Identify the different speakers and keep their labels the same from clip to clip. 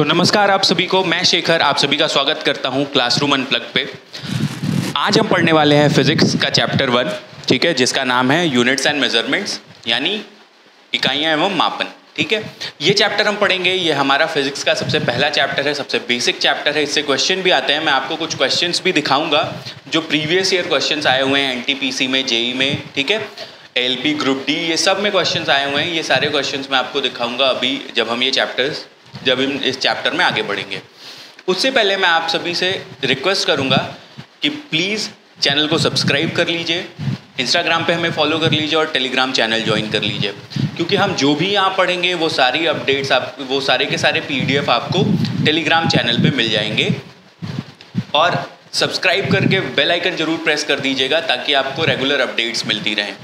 Speaker 1: नमस्कार आप सभी को, मैं शेखर आप सभी का स्वागत करता हूं क्लासरूम अनप्लग पे। आज हम पढ़ने वाले हैं फिजिक्स का चैप्टर 1, ठीक है, जिसका नाम है यूनिट्स एंड मेजरमेंट्स, यानी इकाइयां एवं मापन। ठीक है, ये चैप्टर हम पढ़ेंगे। ये हमारा फिजिक्स का सबसे पहला चैप्टर है, सबसे बेसिक चैप्टर है। इससे क्वेश्चन भी आते हैं। मैं आपको कुछ क्वेश्चंस भी दिखाऊंगा जो प्रीवियस ईयर क्वेश्चंस आए हुए हैं एनटीपीसी में, जेई में, ठीक है, एलपी ग्रुप डी, ये सब में क्वेश्चंस आए हुए हैं। ये सारे क्वेश्चंस मैं आपको दिखाऊंगा अभी जब हम इस चैप्टर में आगे बढ़ेंगे। उससे पहले मैं आप सभी से रिक्वेस्ट करूंगा कि प्लीज़ चैनल को सब्सक्राइब कर लीजिए, इंस्टाग्राम पे हमें फॉलो कर लीजिए और टेलीग्राम चैनल ज्वाइन कर लीजिए, क्योंकि हम जो भी यहाँ पढ़ेंगे वो सारी अपडेट्स वो सारे के सारे पीडीएफ आपको टेलीग्राम चैनल पे मिल जाएंगे। और सब्सक्राइब करके बेल आइकन जरूर प्रेस कर दीजिएगा ताकि आपको रेगुलर अपडेट्स मिलती रहें।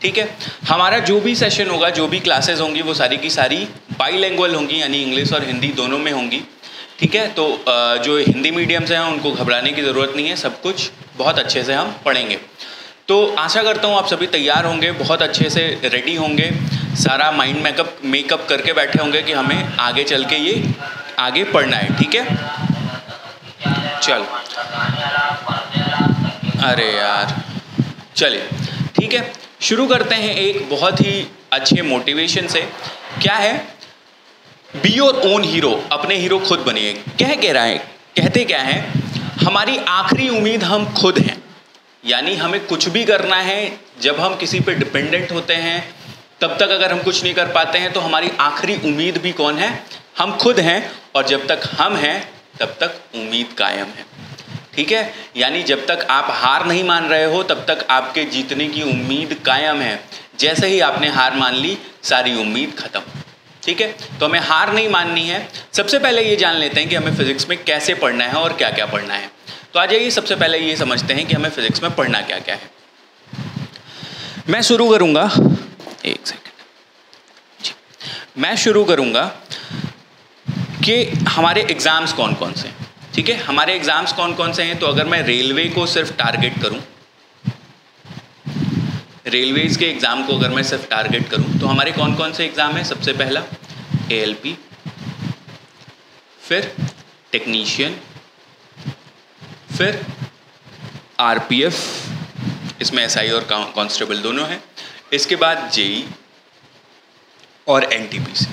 Speaker 1: ठीक है, हमारा जो भी सेशन होगा, जो भी क्लासेस होंगी, वो सारी की सारी बाईलैंग्वेज होंगी, यानी इंग्लिश और हिंदी दोनों में होंगी। ठीक है, तो जो हिंदी मीडियम से हैं उनको घबराने की ज़रूरत नहीं है, सब कुछ बहुत अच्छे से हम पढ़ेंगे। तो आशा करता हूँ आप सभी तैयार होंगे, बहुत अच्छे से रेडी होंगे, सारा माइंड मेकअप करके बैठे होंगे कि हमें आगे चल के ये आगे पढ़ना है। ठीक है, चल, अरे यार, चलिए ठीक है, शुरू करते हैं एक बहुत ही अच्छे मोटिवेशन से। क्या है? बी योर ओन हीरो, अपने हीरो खुद बनिए। कह रहा है, कहते क्या है, हमारी आखिरी उम्मीद हम खुद हैं। यानी हमें कुछ भी करना है, जब हम किसी पे डिपेंडेंट होते हैं तब तक अगर हम कुछ नहीं कर पाते हैं तो हमारी आखिरी उम्मीद भी कौन है? हम खुद हैं। और जब तक हम हैं तब तक उम्मीद कायम है। ठीक है, यानी जब तक आप हार नहीं मान रहे हो तब तक आपके जीतने की उम्मीद कायम है। जैसे ही आपने हार मान ली, सारी उम्मीद खत्म। ठीक है, तो हमें हार नहीं माननी है। सबसे पहले ये जान लेते हैं कि हमें फिजिक्स में कैसे पढ़ना है और क्या क्या पढ़ना है। तो आ जाइए, सबसे पहले ये समझते हैं कि हमें फिजिक्स में पढ़ना क्या क्या है। मैं शुरू करूंगा, एक सेकेंड जी, मैं शुरू करूंगा कि हमारे एग्जाम्स कौन कौन से हैं। ठीक है, हमारे एग्जाम्स कौन कौन से हैं। तो अगर मैं रेलवे को सिर्फ टारगेट करूं, रेलवेज के एग्ज़ाम को अगर मैं सिर्फ टारगेट करूं, तो हमारे कौन कौन से एग्ज़ाम हैं। सबसे पहला एएलपी, फिर टेक्नीशियन, फिर आरपीएफ, इसमें एसआई और कांस्टेबल दोनों हैं। इसके बाद जेई और एनटीपीसी।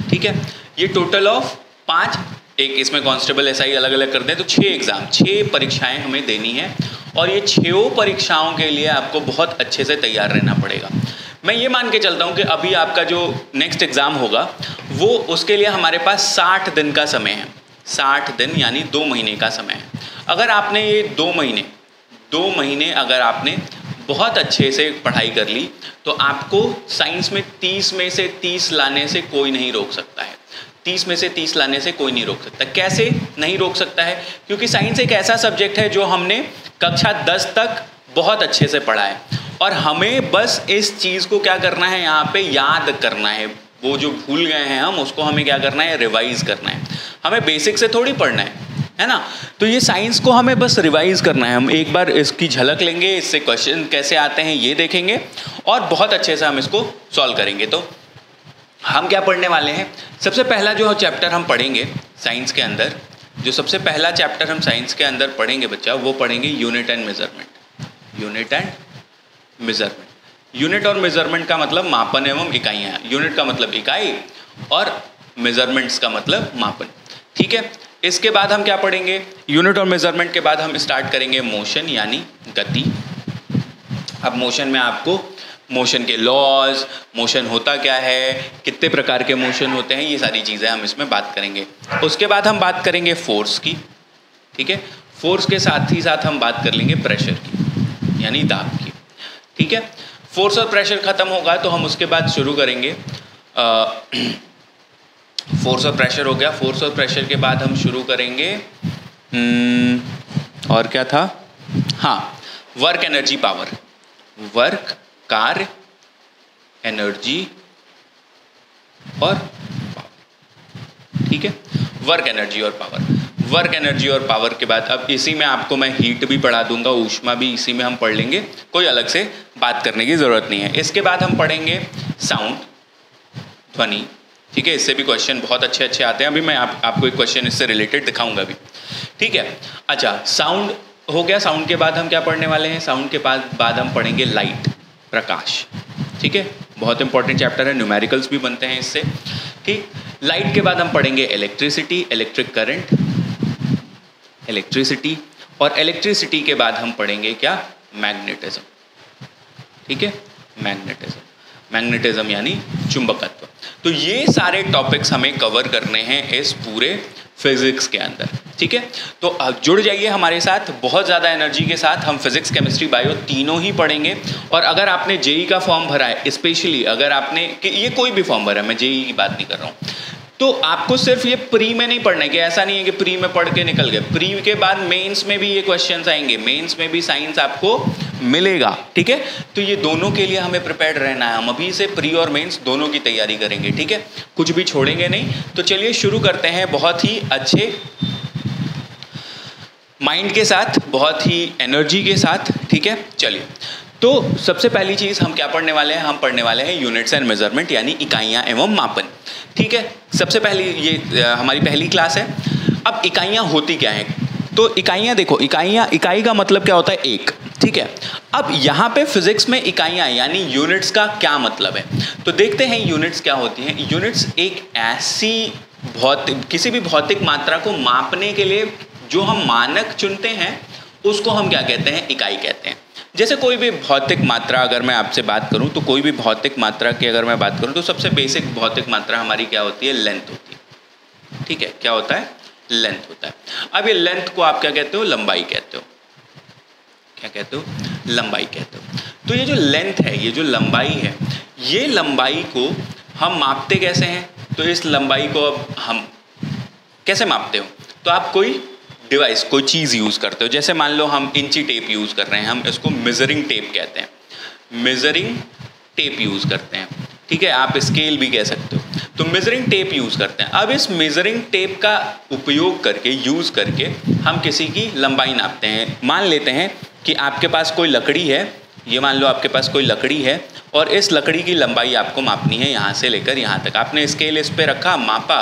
Speaker 1: ठीक है, ये टोटल ऑफ 5, एक इसमें कांस्टेबल एसआई अलग अलग करते हैं, तो 6 एग्ज़ाम, 6 परीक्षाएं हमें देनी है। और ये 6 परीक्षाओं के लिए आपको बहुत अच्छे से तैयार रहना पड़ेगा। मैं ये मान के चलता हूँ कि अभी आपका जो नेक्स्ट एग्ज़ाम होगा वो, उसके लिए हमारे पास 60 दिन का समय है। 60 दिन यानी 2 महीने का समय है। अगर आपने ये 2 महीने अगर आपने बहुत अच्छे से पढ़ाई कर ली तो आपको साइंस में 30 में से 30 लाने से कोई नहीं रोक सकता है। 30 में से 30 लाने से कोई नहीं रोक सकता। कैसे नहीं रोक सकता है? क्योंकि साइंस एक ऐसा सब्जेक्ट है जो हमने कक्षा 10 तक बहुत अच्छे से पढ़ा है और हमें बस इस चीज़ को क्या करना है, यहाँ पे याद करना है। वो जो भूल गए हैं हम, उसको हमें क्या करना है, रिवाइज करना है। हमें बेसिक से थोड़ी पढ़ना है ना। तो ये साइंस को हमें बस रिवाइज करना है। हम एक बार इसकी झलक लेंगे, इससे क्वेश्चन कैसे आते हैं ये देखेंगे और बहुत अच्छे से हम इसको सॉल्व करेंगे। तो हम क्या पढ़ने वाले हैं? सबसे पहला जो चैप्टर हम पढ़ेंगे साइंस के अंदर, जो सबसे पहला चैप्टर हम साइंस के अंदर पढ़ेंगे बच्चा, वो पढ़ेंगे unit and measurement. Unit and measurement. Unit और मेजरमेंट का मतलब मापन एवं इकाइयाँ। यूनिट का मतलब इकाई और मेजरमेंट्स का मतलब मापन। ठीक है, इसके बाद हम क्या पढ़ेंगे? यूनिट और मेजरमेंट के बाद हम स्टार्ट करेंगे मोशन, यानी गति। अब मोशन में आपको मोशन के लॉज, मोशन होता क्या है, कितने प्रकार के मोशन होते हैं, ये सारी चीज़ें हम इसमें बात करेंगे। उसके बाद हम बात करेंगे फोर्स की। ठीक है, फोर्स के साथ ही साथ हम बात कर लेंगे प्रेशर की, यानी दाब की। ठीक है, फोर्स और प्रेशर खत्म होगा तो हम उसके बाद शुरू करेंगे फोर्स और प्रेशर हो गया। फोर्स और प्रेशर के बाद हम शुरू करेंगे और क्या था, हाँ, वर्क, एनर्जी, पावर। वर्क, कार्य, एनर्जी और पावर। ठीक है, वर्क, एनर्जी और पावर। वर्क, एनर्जी और पावर के बाद अब इसी में आपको मैं हीट भी पढ़ा दूंगा, ऊष्मा भी इसी में हम पढ़ लेंगे, कोई अलग से बात करने की ज़रूरत नहीं है। इसके बाद हम पढ़ेंगे साउंड, ध्वनि, ठीक है, इससे भी क्वेश्चन बहुत अच्छे अच्छे आते हैं। अभी मैं आपको एक क्वेश्चन इससे रिलेटेड दिखाऊंगा भी, ठीक है। अच्छा, साउंड हो गया। साउंड के बाद हम क्या पढ़ने वाले हैं? साउंड के बाद हम पढ़ेंगे लाइट, प्रकाश, ठीक है। बहुत इंपॉर्टेंट चैप्टर है, न्यूमेरिकल्स भी बनते हैं इससे, ठीक। लाइट के बाद हम पढ़ेंगे इलेक्ट्रिसिटी, इलेक्ट्रिक करंट, इलेक्ट्रिसिटी, और इलेक्ट्रिसिटी के बाद हम पढ़ेंगे क्या? मैग्नेटिज्म, ठीक है। मैग्नेटिज्म यानी चुंबकत्व। तो ये सारे टॉपिक्स हमें कवर करने हैं इस पूरे फिजिक्स के अंदर, ठीक है। तो अब जुड़ जाइए हमारे साथ, बहुत ज़्यादा एनर्जी के साथ हम फिजिक्स, केमिस्ट्री, बायो तीनों ही पढ़ेंगे। और अगर आपने जेई का फॉर्म भरा है, स्पेशली अगर आपने, कि ये कोई भी फॉर्म भरा है, मैं जेई की बात नहीं कर रहा हूँ, तो आपको सिर्फ ये प्री में नहीं पढ़ना है, कि ऐसा नहीं है कि प्री में पढ़ के निकल गए। प्री के बाद मेंस में भी ये क्वेश्चंस आएंगे, मेंस में भी साइंस आपको मिलेगा, ठीक है। तो ये दोनों के लिए हमें प्रिपेयर्ड रहना है। हम अभी से प्री और मेंस दोनों की तैयारी करेंगे, ठीक है, कुछ भी छोड़ेंगे नहीं। तो चलिए शुरू करते हैं बहुत ही अच्छे माइंड के साथ, बहुत ही एनर्जी के साथ, ठीक है। चलिए, तो सबसे पहली चीज़ हम क्या पढ़ने वाले हैं? हम पढ़ने वाले हैं यूनिट्स एंड मेजरमेंट, यानी इकाइयाँ एवं मापन, ठीक है। सबसे पहली ये हमारी पहली क्लास है। अब इकाइयाँ होती क्या हैं? तो इकाइयाँ देखो, इकाई का मतलब क्या होता है? एक, ठीक है। अब यहाँ पे फिजिक्स में इकाइयाँ यानी यूनिट्स का क्या मतलब है? तो देखते हैं यूनिट्स क्या होती हैं। यूनिट्स एक ऐसी किसी भी भौतिक मात्रा को मापने के लिए जो हम मानक चुनते हैं, उसको हम क्या कहते हैं? इकाई कहते हैं। जैसे कोई भी भौतिक मात्रा, अगर मैं आपसे बात करूं, तो कोई भी भौतिक मात्रा की अगर मैं बात करूं, तो सबसे बेसिक भौतिक मात्रा हमारी क्या होती है? लेंथ होती है, ठीक है। क्या होता है? लेंथ होता है। अब ये लेंथ को आप क्या कहते हो? लंबाई कहते हो। क्या कहते हो? लंबाई कहते हो। तो ये जो लेंथ है, ये जो लंबाई है, ये लंबाई को हम मापते कैसे हैं? तो इस लंबाई को अब हम कैसे मापते हो? तो आप कोई डिवाइस, कोई चीज़ यूज़ करते हो। जैसे मान लो हम इंची टेप यूज़ कर रहे हैं, हम इसको मेजरिंग टेप कहते हैं, मेजरिंग टेप यूज़ करते हैं, ठीक है। आप स्केल भी कह सकते हो। तो मेजरिंग टेप यूज़ करते हैं। अब इस मेजरिंग टेप का उपयोग करके, यूज़ करके हम किसी की लंबाई नापते हैं। मान लेते हैं कि आपके पास कोई लकड़ी है, ये मान लो आपके पास कोई लकड़ी है, और इस लकड़ी की लंबाई आपको मापनी है यहाँ से लेकर यहाँ तक। आपने स्केल इस पर रखा, मापा,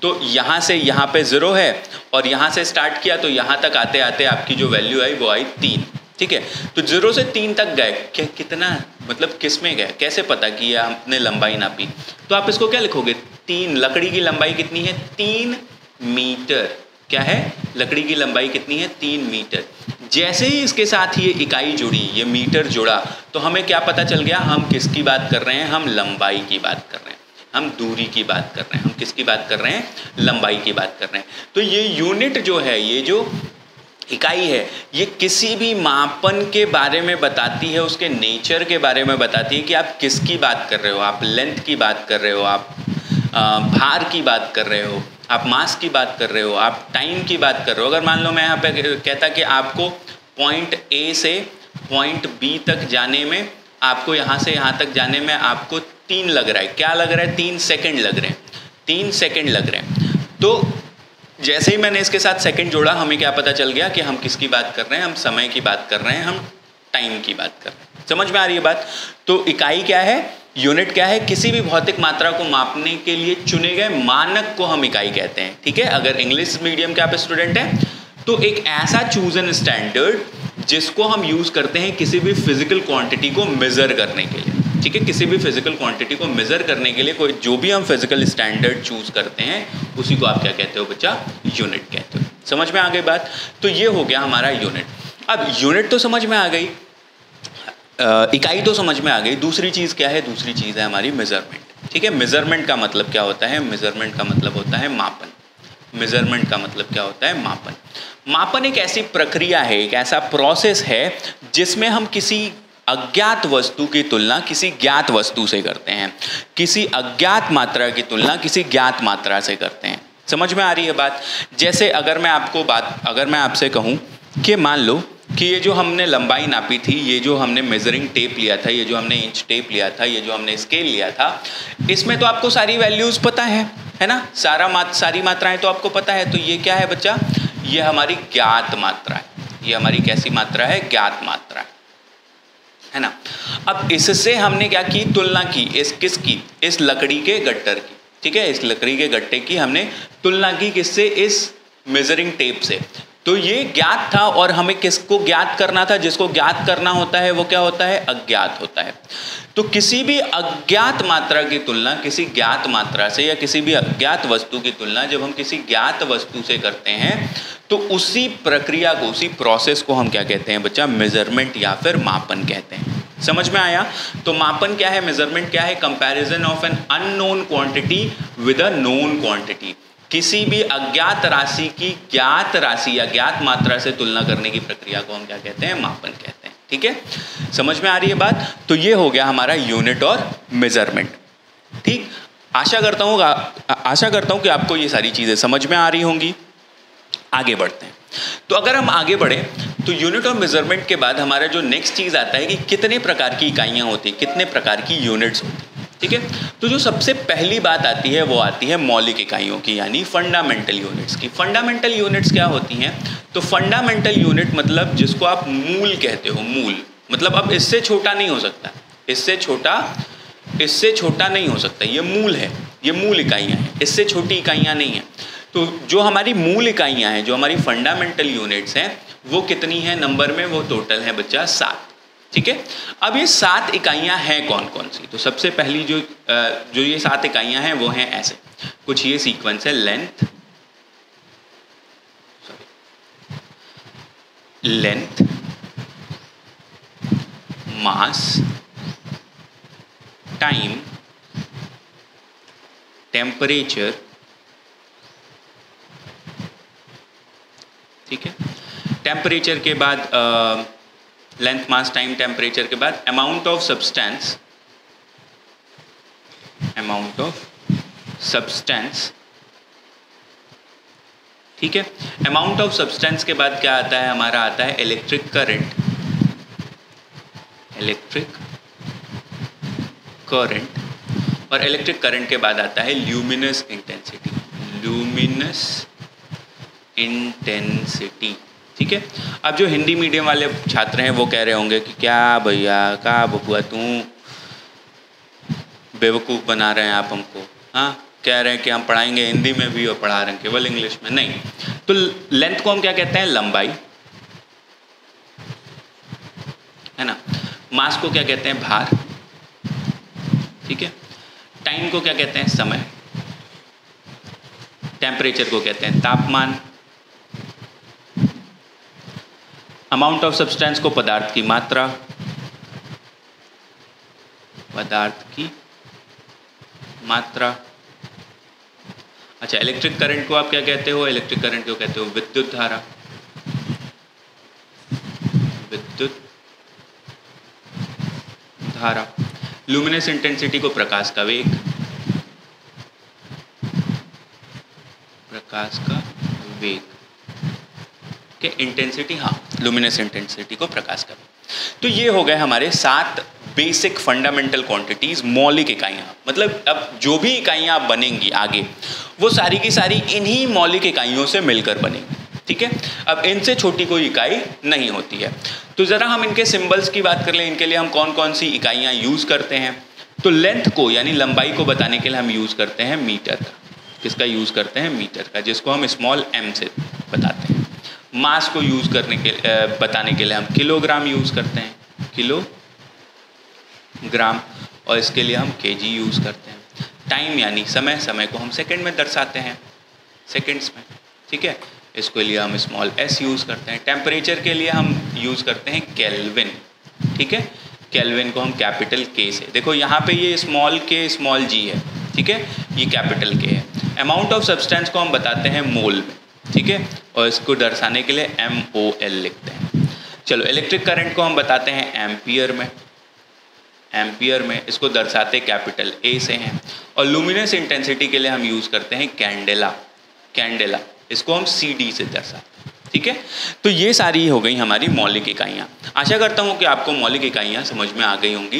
Speaker 1: तो यहाँ से यहाँ पे 0 है, और यहाँ से स्टार्ट किया, तो यहाँ तक आते आते आपकी जो वैल्यू आई वो आई 3, ठीक है। तो 0 से 3 तक गए, कितना मतलब किस में गए? कैसे पता कि ये आपने लंबाई नापी? तो आप इसको क्या लिखोगे? 3। लकड़ी की लंबाई कितनी है? 3 मीटर। क्या है? लकड़ी की लंबाई कितनी है? 3 मीटर। जैसे ही इसके साथ ये इकाई जुड़ी, ये मीटर जुड़ा, तो हमें क्या पता चल गया? हम किसकी बात कर रहे हैं? हम लंबाई की बात कर रहे हैं, हम दूरी की बात कर रहे हैं। हम किसकी बात कर रहे हैं? लंबाई की बात कर रहे हैं। तो ये यूनिट जो है, ये जो इकाई है, ये किसी भी मापन के बारे में बताती है, उसके नेचर के बारे में बताती है कि आप किसकी बात कर रहे हो। आप लेंथ की बात कर रहे हो, आप भार की बात कर रहे हो, आप मास की बात कर रहे हो, आप टाइम की बात कर रहे हो। अगर मान लो मैं यहाँ पे कहता कि आपको पॉइंट ए से पॉइंट बी तक जाने में, आपको यहाँ से यहाँ तक जाने में आपको 3 लग रहा है। क्या लग रहा है? 3 सेकंड लग रहे हैं। 3 सेकंड लग रहे हैं। तो जैसे ही मैंने इसके साथ सेकंड जोड़ा, हमें क्या पता चल गया कि हम किसकी बात कर रहे हैं? हम समय की बात कर रहे हैं, हम टाइम की बात कर रहे हैं। समझ में आ रही है बात? तो इकाई क्या है? यूनिट क्या है? किसी भी भौतिक मात्रा को मापने के लिए चुने गए मानक को हम इकाई कहते हैं, ठीक है। अगर इंग्लिश मीडियम के आप स्टूडेंट हैं, तो एक ऐसा चूजन स्टैंडर्ड जिसको हम यूज़ करते हैं किसी भी फिजिकल क्वांटिटी को मेज़र करने के लिए, ठीक है। किसी भी फिजिकल क्वांटिटी को मेज़र करने के लिए कोई जो भी हम फिजिकल स्टैंडर्ड चूज़ करते हैं, उसी को आप क्या कहते हो बच्चा? यूनिट कहते हो। समझ में आ गई बात? तो ये हो गया हमारा यूनिट। अब यूनिट तो समझ में आ गई, इकाई तो समझ में आ गई। दूसरी चीज़ क्या है? दूसरी चीज़ है हमारी मेज़रमेंट, ठीक है। मेज़रमेंट का मतलब क्या होता है? मेज़रमेंट का मतलब होता है मापन। मेज़रमेंट का मतलब क्या होता है? मापन। मापन एक ऐसी प्रक्रिया है, एक ऐसा प्रोसेस है जिसमें हम किसी अज्ञात वस्तु की तुलना किसी ज्ञात वस्तु से करते हैं, किसी अज्ञात मात्रा की तुलना किसी ज्ञात मात्रा से करते हैं। समझ में आ रही है बात? जैसे अगर मैं आपसे कहूँ कि मान लो कि ये जो हमने लंबाई नापी थी, ये जो हमने मेजरिंग टेप लिया था, ये जो हमने इंच टेप लिया था, ये जो हमने स्केल लिया था, इसमें तो आपको सारी वैल्यूज़ पता है ना? सारी मात्राएं तो आपको पता है। तो ये क्या है बच्चा? ये हमारी ज्ञात मात्रा है। ये हमारी कैसी मात्रा है? ज्ञात मात्रा है ना। अब इससे हमने क्या की? तुलना की। किसकी? इस लकड़ी के गट्टर की। ठीक है, इस लकड़ी के गट्टे की हमने तुलना की किससे, इस मेजरिंग टेप से। तो ये ज्ञात था और हमें किसको ज्ञात करना था, जिसको ज्ञात करना होता है वो क्या होता है, अज्ञात होता है। तो किसी भी अज्ञात मात्रा की तुलना किसी ज्ञात मात्रा से या किसी भी अज्ञात वस्तु की तुलना जब हम किसी ज्ञात वस्तु से करते हैं तो उसी प्रक्रिया को, उसी प्रोसेस को हम क्या कहते हैं बच्चा, मेजरमेंट या फिर मापन कहते हैं। समझ में आया? तो मापन क्या है, मेजरमेंट क्या है, comparison of an unknown quantity with a known quantity. किसी भी अज्ञात राशि की ज्ञात राशि या ज्ञात मात्रा से तुलना करने की प्रक्रिया को हम क्या कहते हैं, मापन कहते हैं। ठीक है, समझ में आ रही है बात? तो ये हो गया हमारा यूनिट और मेजरमेंट। ठीक, आशा करता हूँ कि आपको ये सारी चीजें समझ में आ रही होंगी। आगे बढ़ते हैं। तो अगर हम आगे बढ़े तो यूनिट और मेजरमेंट के बाद हमारा जो नेक्स्ट चीज आता है कि कितने प्रकार की इकाइयां होती हैं, कितने प्रकार की यूनिट्स होती हैं। ठीक है, तो जो सबसे पहली बात आती है वो आती है मौलिक इकाइयों की, यानी फंडामेंटल यूनिट्स की। फंडामेंटल यूनिट्स क्या होती हैं? तो फंडामेंटल यूनिट मतलब जिसको आप मूल कहते हो, मूल मतलब अब इससे छोटा नहीं हो सकता, इससे छोटा नहीं हो सकता, ये मूल है, ये मूल इकाइयां हैं, इससे छोटी इकाइयां नहीं हैं। तो जो हमारी मूल इकाइयां हैं, जो हमारी फंडामेंटल यूनिट्स हैं, वो कितनी हैं नंबर में? वो टोटल है बच्चा 7। ठीक है, अब ये 7 इकाइयां हैं कौन कौन सी? तो सबसे पहली जो ये 7 इकाइयां हैं वो हैं ऐसे कुछ, ये सीक्वेंस है, लेंथ, मास, टाइम, टेम्परेचर। ठीक है, टेम्परेचर के बाद लेंथ, मास, टाइम, टेम्परेचर के बाद अमाउंट ऑफ सब्सटेंस। ठीक है, अमाउंट ऑफ सब्सटेंस के बाद क्या आता है हमारा? आता है इलेक्ट्रिक करंट, और इलेक्ट्रिक करंट के बाद आता है ल्यूमिनस इंटेंसिटी। ठीक है, अब जो हिंदी मीडियम वाले छात्र हैं वो कह रहे होंगे कि क्या भैया, क्या बबुआ तू बेवकूफ़ बना रहे हैं आप हमको। हाँ, कह रहे हैं कि हम पढ़ाएंगे हिंदी में भी और पढ़ा रहे हैं केवल इंग्लिश में। नहीं, तो लेंथ को हम क्या कहते हैं? लंबाई, है ना। मास को क्या कहते हैं? भार। ठीक है, टाइम को क्या कहते हैं? समय। टेम्परेचर को कहते हैं तापमान। अमाउंट ऑफ सब्सटेंस को पदार्थ की मात्रा, अच्छा, इलेक्ट्रिक करंट को आप क्या कहते हो? इलेक्ट्रिक करंट को कहते हो विद्युत धारा। लुमिनस इंटेंसिटी को प्रकाश का वेग, के इंटेंसिटी, हाँ, लुमिनस इंटेंसिटी को प्रकाश का वेग। तो ये हो गए हमारे 7 बेसिक फंडामेंटल क्वांटिटीज, मौलिक इकाइयां। मतलब अब जो भी इकाइयां बनेंगी आगे वो सारी की सारी इन्हीं मौलिक इकाइयों से मिलकर बनेंगी। ठीक है, अब इनसे छोटी कोई इकाई नहीं होती है। तो ज़रा हम इनके सिंबल्स की बात कर लें, इनके लिए हम कौन कौन सी इकाइयाँ यूज़ करते हैं। तो लेंथ को यानी लंबाई को बताने के लिए हम यूज़ करते हैं मीटर का। किसका यूज़ करते हैं? मीटर का, जिसको हम स्मॉल m से बताते हैं। मास को यूज़ करने के बताने के लिए हम किलोग्राम यूज़ करते हैं, किलोग्राम, और इसके लिए हम kg यूज़ करते हैं। टाइम यानी समय को हम सेकंड में दर्शाते हैं, सेकंड्स में। ठीक है, इसके लिए हम स्मॉल s यूज़ करते हैं। टेम्परेचर के लिए हम यूज़ करते हैं केल्विन। ठीक है, केल्विन को हम कैपिटल K से, देखो यहाँ पे ये स्मॉल k स्मॉल g है। ठीक है, ये कैपिटल K है। अमाउंट ऑफ सब्सटेंस को हम बताते हैं मोल में। ठीक है, और इसको दर्शाने के लिए MOL लिखते हैं। चलो, इलेक्ट्रिक करंट को हम बताते हैं एम्पियर में, इसको दर्शाते कैपिटल A से हैं। और लुमिनस इंटेंसिटी के लिए हम यूज़ करते हैं कैंडेला, इसको हम CD से दर्शाते हैं। ठीक है, तो ये सारी हो गई हमारी मौलिक इकाइयाँ। आशा करता हूँ कि आपको मौलिक इकाइयाँ समझ में आ गई होंगी।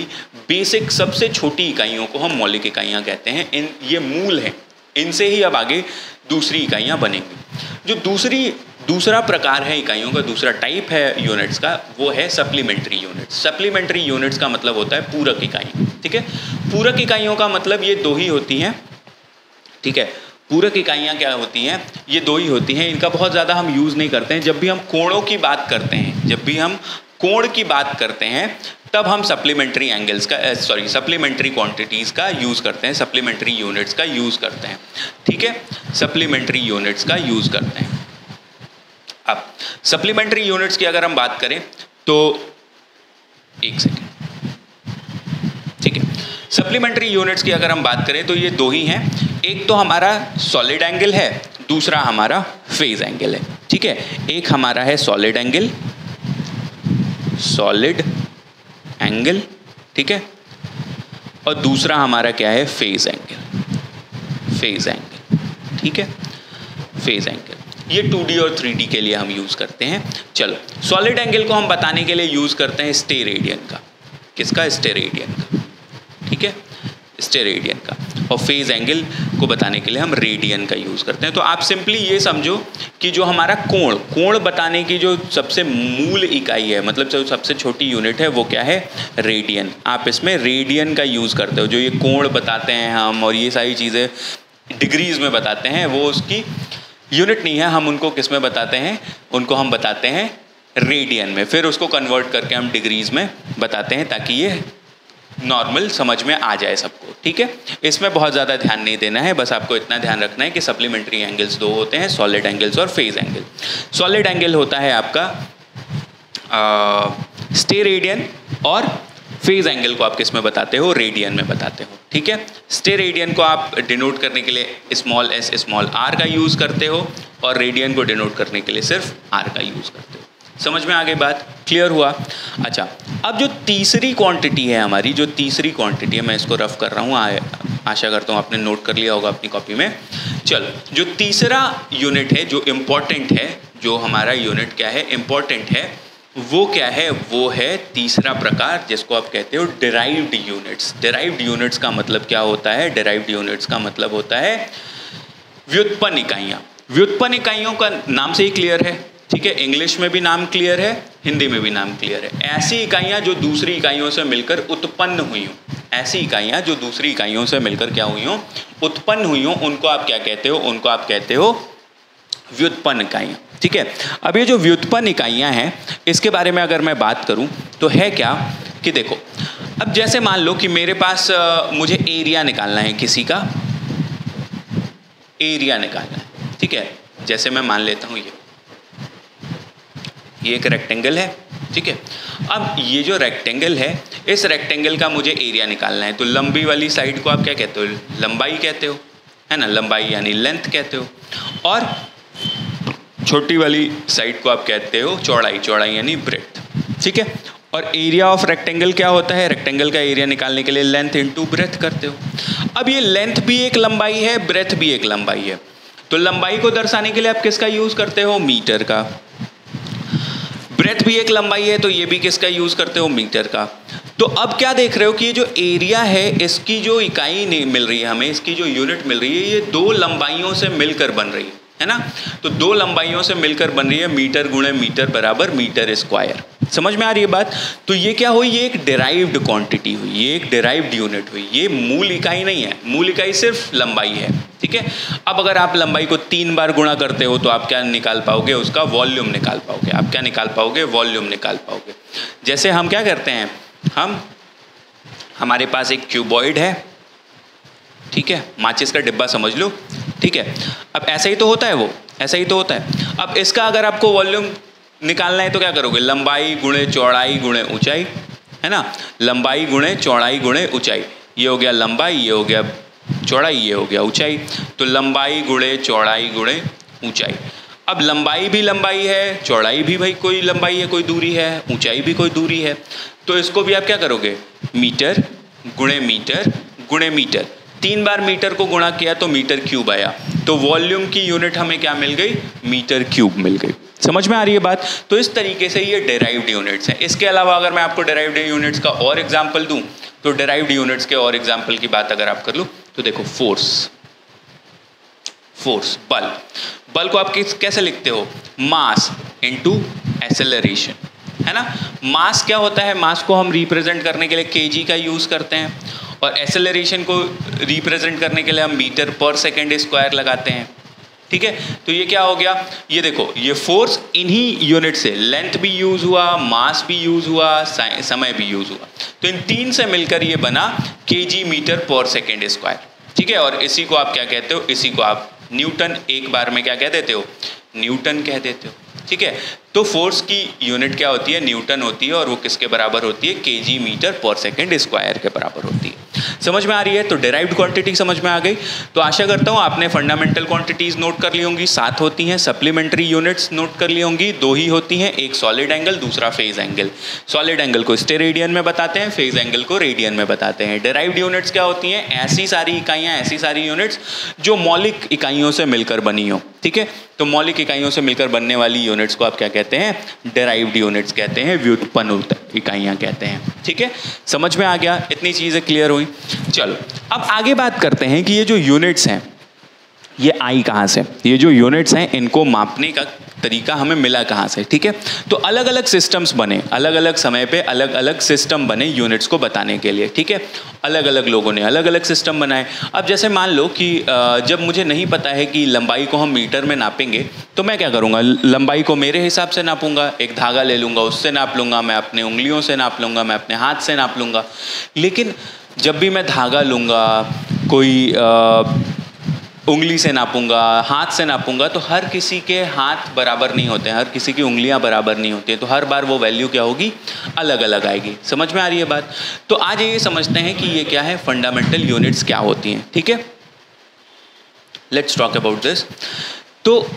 Speaker 1: बेसिक सबसे छोटी इकाइयों को हम मौलिक इकाइयाँ कहते हैं। ये मूल हैं, इनसे ही अब आगे दूसरी इकाइयाँ बनेंगी। जो दूसरा प्रकार है इकाइयों का, दूसरा टाइप है यूनिट्स का, वो है सप्लीमेंट्री यूनिट्स। सप्लीमेंट्री यूनिट्स का मतलब होता है पूरक इकाइयाँ। ठीक है, पूरक इकाइयों का मतलब ये 2 ही होती हैं। ठीक है। पूरक इकाइयाँ क्या होती हैं? ये दो ही होती हैं, इनका बहुत ज़्यादा हम यूज़ नहीं करते हैं। जब भी हम कोणों की बात करते हैं, जब भी हम कोण की बात करते हैं, तब हम सप्लीमेंट्री एंगल्स का सप्लीमेंट्री क्वांटिटीज़ का यूज़ करते हैं, सप्लीमेंट्री यूनिट्स का यूज़ करते हैं। ठीक है, सप्लीमेंट्री यूनिट्स का यूज़ करते हैं। अब सप्लीमेंट्री यूनिट्स की अगर हम बात करें तो एक सेकेंड, ठीक है, सप्लीमेंट्री यूनिट्स की अगर हम बात करें तो ये दो ही हैं। एक तो हमारा सॉलिड एंगल है, दूसरा हमारा फेज एंगल है। ठीक है, एक हमारा है सॉलिड एंगल, सॉलिड एंगल, ठीक है, और दूसरा हमारा क्या है? Phase angle, phase angle. ठीक है, फेज एंगल ये 2D और 3D के लिए हम यूज़ करते हैं। चलो, सॉलिड एंगल को हम बताने के लिए यूज़ करते हैं स्टेरेडियन का। किसका? स्टेरेडियन का। ठीक है, स्टेरेडियन का। और फेज एंगल को बताने के लिए हम रेडियन का यूज़ करते हैं। तो आप सिंपली ये समझो कि जो हमारा कोण बताने की जो सबसे मूल इकाई है, मतलब जो सबसे छोटी यूनिट है, वो क्या है? रेडियन। आप इसमें रेडियन का यूज़ करते हो। जो ये कोण बताते हैं हम और ये सारी चीज़ें डिग्रीज में बताते हैं, वो उसकी यूनिट नहीं है। हम उनको किस में बताते हैं? उनको हम बताते हैं रेडियन में। फिर उसको कन्वर्ट करके हम डिग्रीज में बताते हैं, ताकि ये नॉर्मल समझ में आ जाए सबको। ठीक है, इसमें बहुत ज़्यादा ध्यान नहीं देना है, बस आपको इतना ध्यान रखना है कि सप्लीमेंट्री एंगल्स दो होते हैं, सॉलिड एंगल्स और फेज एंगल। सॉलिड एंगल होता है आपका स्टेरेडियन, और फेज एंगल को आप किस में बताते हो? रेडियन में बताते हो। ठीक है, स्टेरेडियन को आप डिनोट करने के लिए स्मॉल एस स्मॉल आर का यूज़ करते हो, और रेडियन को डिनोट करने के लिए सिर्फ आर का यूज़ करते हो। समझ में आ गई बात? क्लियर हुआ? अच्छा, अब जो तीसरी क्वांटिटी है हमारी, जो तीसरी क्वांटिटी है, मैं इसको रफ कर रहा हूँ, आशा करता हूँ आपने नोट कर लिया होगा अपनी कॉपी में। चलो, जो तीसरा यूनिट है जो इम्पॉर्टेंट है, जो हमारा यूनिट क्या है? इम्पॉर्टेंट है, वो क्या है? वो है तीसरा प्रकार, जिसको आप कहते हो डिराइव्ड यूनिट्स। डिराइव्ड यूनिट्स का मतलब क्या होता है? डिराइव्ड यूनिट्स का मतलब होता है व्युत्पन्न इकाइयाँ। व्युत्पन्न इकाइयों का नाम से ही क्लियर है। ठीक है, इंग्लिश में भी नाम क्लियर है, हिंदी में भी नाम क्लियर है। ऐसी इकाइयाँ जो दूसरी इकाइयों से मिलकर उत्पन्न हुई हों, ऐसी इकाइयाँ जो दूसरी इकाइयों से मिलकर क्या हुई हों? उत्पन्न हुई हों, उनको आप क्या कहते हो? उनको आप कहते हो व्युत्पन्न इकाइयाँ। ठीक है, अब ये जो व्युत्पन्न इकाइयाँ हैं, इसके बारे में अगर मैं बात करूँ तो है क्या कि देखो, अब जैसे मान लो कि मेरे पास मुझे एरिया निकालना है, किसी का एरिया निकालना है। ठीक है, जैसे मैं मान लेता हूँ ये एक रेक्टेंगल है। ठीक है, अब ये जो रेक्टेंगल है, इस रेक्टेंगल का मुझे एरिया निकालना है। तो लंबी वाली साइड को आप क्या कहते हो? लंबाई कहते हो, है ना? लंबाई यानी लेंथ कहते हो। और छोटी वाली साइड को आप कहते हो चौड़ाई, चौड़ाई यानी ब्रेड्थ। ठीक है, और एरिया ऑफ रेक्टेंगल क्या होता है? रेक्टेंगल का एरिया निकालने के लिए लेंथ इंटू ब्रेड्थ करते हो। अब ये लेंथ भी एक लंबाई है, ब्रेड्थ भी एक लंबाई है। तो लंबाई को दर्शाने के लिए आप किसका यूज़ करते हो? मीटर का। ब्रेड्थ भी एक लंबाई है, तो ये भी किसका यूज़ करते हो? मीटर का। तो अब क्या देख रहे हो कि ये जो एरिया है, इसकी जो इकाई नहीं मिल रही है हमें, इसकी जो यूनिट मिल रही है, ये दो लंबाइयों से मिलकर बन रही है ना? तो दो लंबाइयों से मिलकर बन रही है, मीटर गुणे मीटर बराबर मीटर स्क्वायर। समझ में आ रही है बात? तो ये क्या हुई? ये एक डिराइव्ड क्वांटिटी हुई, ये एक डिराइव्ड यूनिट हुई। ये मूल इकाई नहीं है, मूल इकाई सिर्फ लंबाई है। ठीक है, अब अगर आप लंबाई को 3 बार गुणा करते हो तो आप क्या निकाल पाओगे? उसका वॉल्यूम निकाल पाओगे। आप क्या निकाल पाओगे? वॉल्यूम निकाल पाओगे। जैसे हम क्या करते हैं, हमारे पास एक क्यूबॉइड है, ठीक है, माचिस का डिब्बा समझ लो। ठीक है, अब ऐसा ही तो होता है, वो ऐसा ही तो होता है। अब इसका अगर आपको वॉल्यूम निकालना है तो क्या करोगे? लंबाई गुणे चौड़ाई गुणे ऊंचाई, है ना? लंबाई गुणे चौड़ाई गुणे ऊंचाई। ये हो गया लंबाई, ये हो गया चौड़ाई, ये हो गया ऊंचाई। तो लंबाई गुणे चौड़ाई गुणे ऊंचाई। अब लंबाई भी लंबाई है, चौड़ाई भी भाई कोई लंबाई है, कोई दूरी है, ऊंचाई भी कोई दूरी है। तो इसको भी आप क्या करोगे? मीटर गुणे मीटर गुणे मीटर। 3 बार मीटर को गुणा किया तो मीटर क्यूब आया। तो वॉल्यूम की यूनिट हमें क्या मिल गई? मीटर क्यूब मिल गई। समझ में आ रही है बात? तो इस तरीके से ये डिराइव्ड यूनिट्स हैं। इसके अलावा अगर मैं आपको डिराइव्ड यूनिट्स का और एग्जाम्पल दूं, तो डिराइव्ड यूनिट्स के और एग्जाम्पल की बात अगर आप कर लो तो देखो, फोर्स, बल को आप कैसे लिखते हो? मास इनटू एक्सेलरेशन, है ना? मास क्या होता है? मास को हम रिप्रेजेंट करने के लिए केजी का यूज करते हैं, और एक्सेलरेशन को रिप्रेजेंट करने के लिए हम मीटर पर सेकेंड स्क्वायर लगाते हैं, ठीक है। तो ये क्या हो गया, ये देखो ये फोर्स इन्हीं यूनिट से, लेंथ भी यूज हुआ, मास भी यूज हुआ, समय भी यूज हुआ, तो इन तीन से मिलकर ये बना केजी मीटर पर सेकेंड स्क्वायर, ठीक है। और इसी को आप क्या कहते हो, इसी को आप न्यूटन, एक बार में क्या कह देते हो, न्यूटन कह देते हो, ठीक है। तो फोर्स की यूनिट क्या होती है, न्यूटन होती है, और वो किसके बराबर होती है, केजी मीटर पर सेकेंड स्क्वायर के बराबर होती है। समझ में आ रही है। तो डिराइव्ड क्वांटिटी समझ में आ गई। तो आशा करता हूँ आपने फंडामेंटल क्वांटिटीज नोट कर ली होंगी, 7 होती हैं। सप्लीमेंट्री यूनिट्स नोट कर ली होंगी, 2 ही होती हैं, एक सॉलिड एंगल, दूसरा फेज एंगल। सॉलिड एंगल को स्टेरेडियन में बताते हैं, फेज एंगल को रेडियन में बताते हैं। डिराइव्ड यूनिट्स क्या होती हैं, ऐसी सारी इकाइयाँ, ऐसी सारी यूनिट्स जो मौलिक इकाइयों से मिलकर बनी हो, ठीक है। तो मौलिक इकाइयों से मिलकर बनने वाली यूनिट्स को आप क्या कहते हैं, डिराइव्ड यूनिट्स कहते हैं, व्युत्पन्न इकाइयाँ कहते हैं, ठीक है। समझ में आ गया, इतनी चीज़ें क्लियर हुई। चलो अब आगे बात करते हैं कि ये जो यूनिट्स हैं ये आई कहाँ से, ये जो यूनिट्स हैं इनको मापने का तरीका हमें मिला कहाँ से, ठीक है। तो अलग अलग सिस्टम्स बने, अलग अलग समय पे अलग अलग सिस्टम बने यूनिट्स को बताने के लिए, ठीक है। अलग अलग लोगों ने अलग अलग सिस्टम बनाए। अब जैसे मान लो कि जब मुझे नहीं पता है कि लंबाई को हम मीटर में नापेंगे, तो मैं क्या करूँगा, लंबाई को मेरे हिसाब से नापूंगा, एक धागा ले लूँगा, उससे नाप लूँगा, मैं अपने उंगलियों से नाप लूँगा, मैं अपने हाथ से नाप लूँगा। लेकिन जब भी मैं धागा लूँगा, कोई उंगली से नापूंगा, हाथ से नापूंगा, तो हर किसी के हाथ बराबर नहीं होते हैं, हर किसी की उंगलियां बराबर नहीं होती हैं, तो हर बार वो वैल्यू क्या होगी, अलग अलग आएगी। समझ में आ रही है बात। तो आज ये समझते हैं कि ये क्या है, फंडामेंटल यूनिट्स क्या होती हैं, ठीक है। Let's talk about this. तो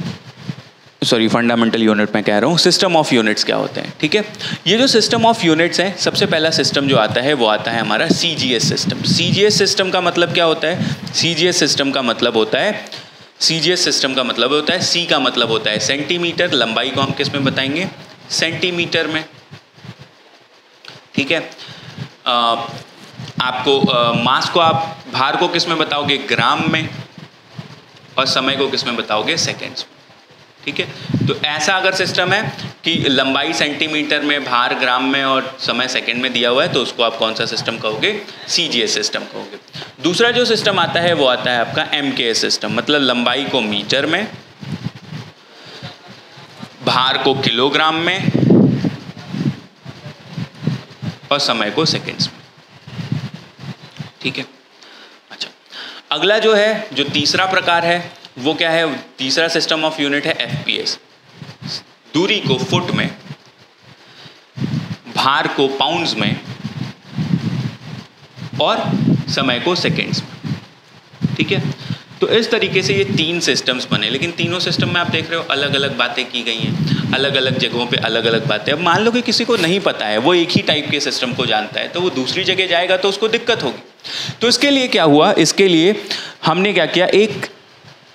Speaker 1: सॉरी, फंडामेंटल यूनिट मैं कह रहा हूँ, सिस्टम ऑफ यूनिट्स क्या होते हैं, ठीक है। ये जो सिस्टम ऑफ यूनिट्स हैं, सबसे पहला सिस्टम जो आता है वो आता है हमारा सीजीएस सिस्टम। सीजीएस सिस्टम का मतलब क्या होता है, सीजीएस सिस्टम का मतलब होता है, सीजीएस सिस्टम का मतलब होता है, सी का मतलब होता है सेंटीमीटर, लंबाई को हम किस में बताएंगे, सेंटीमीटर में, ठीक है। आपको मास को, आप भार को किस में बताओगे, ग्राम में, और समय को किस में बताओगे, सेकेंड्स में, ठीक है। तो ऐसा अगर सिस्टम है कि लंबाई सेंटीमीटर में, भार ग्राम में और समय सेकंड में दिया हुआ है, तो उसको आप कौन सा सिस्टम कहोगे, सीजीएस सिस्टम कहोगे। दूसरा जो सिस्टम आता है वो आता है आपका एमकेएस सिस्टम, मतलब लंबाई को मीटर में, भार को किलोग्राम में और समय को सेकेंड्स में, ठीक है। अच्छा, अगला जो है, जो तीसरा प्रकार है वो क्या है, तीसरा सिस्टम ऑफ यूनिट है एफपीएस। दूरी को फुट में, भार को पाउंड्स में और समय को सेकेंड्स में, ठीक है। तो इस तरीके से ये 3 सिस्टम्स बने, लेकिन तीनों सिस्टम में आप देख रहे हो अलग अलग बातें की गई हैं, अलग अलग जगहों पे अलग अलग बातें। अब मान लो कि किसी को नहीं पता है, वो एक ही टाइप के सिस्टम को जानता है, तो वो दूसरी जगह जाएगा तो उसको दिक्कत होगी। तो इसके लिए क्या हुआ, इसके लिए हमने क्या किया, एक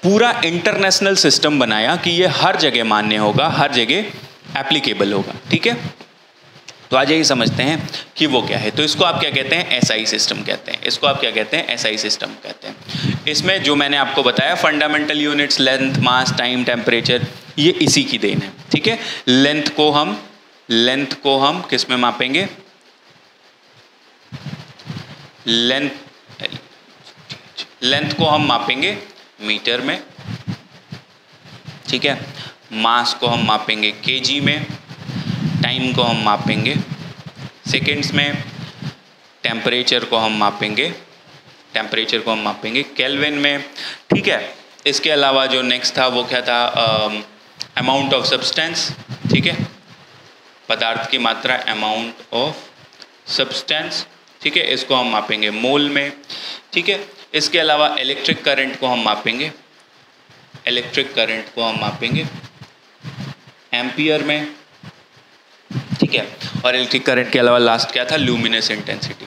Speaker 1: पूरा इंटरनेशनल सिस्टम बनाया कि ये हर जगह मान्य होगा, हर जगह एप्लीकेबल होगा, ठीक है। तो आज यही समझते हैं कि वो क्या है। तो इसको आप क्या कहते हैं, एसआई सिस्टम कहते हैं। इसको आप क्या कहते हैं, एसआई सिस्टम कहते हैं। इसमें जो मैंने आपको बताया, फंडामेंटल यूनिट्स, लेंथ, मास, टाइम, टेम्परेचर, ये इसी की देन है, ठीक है। लेंथ को हम किस में मापेंगे, लेंथ को हम मापेंगे मीटर में, ठीक है। मास को हम मापेंगे केजी में, टाइम को हम मापेंगे सेकेंड्स में, टेम्परेचर को हम मापेंगे केल्विन में, ठीक है। इसके अलावा जो नेक्स्ट था वो क्या था, अमाउंट ऑफ सब्सटेंस, ठीक है, पदार्थ की मात्रा, अमाउंट ऑफ सब्सटेंस, ठीक है, इसको हम मापेंगे मोल में, ठीक है। इसके अलावा इलेक्ट्रिक करंट को हम मापेंगे, एम्पियर में, ठीक है। और इलेक्ट्रिक करंट के अलावा लास्ट क्या था, ल्यूमिनस इंटेंसिटी,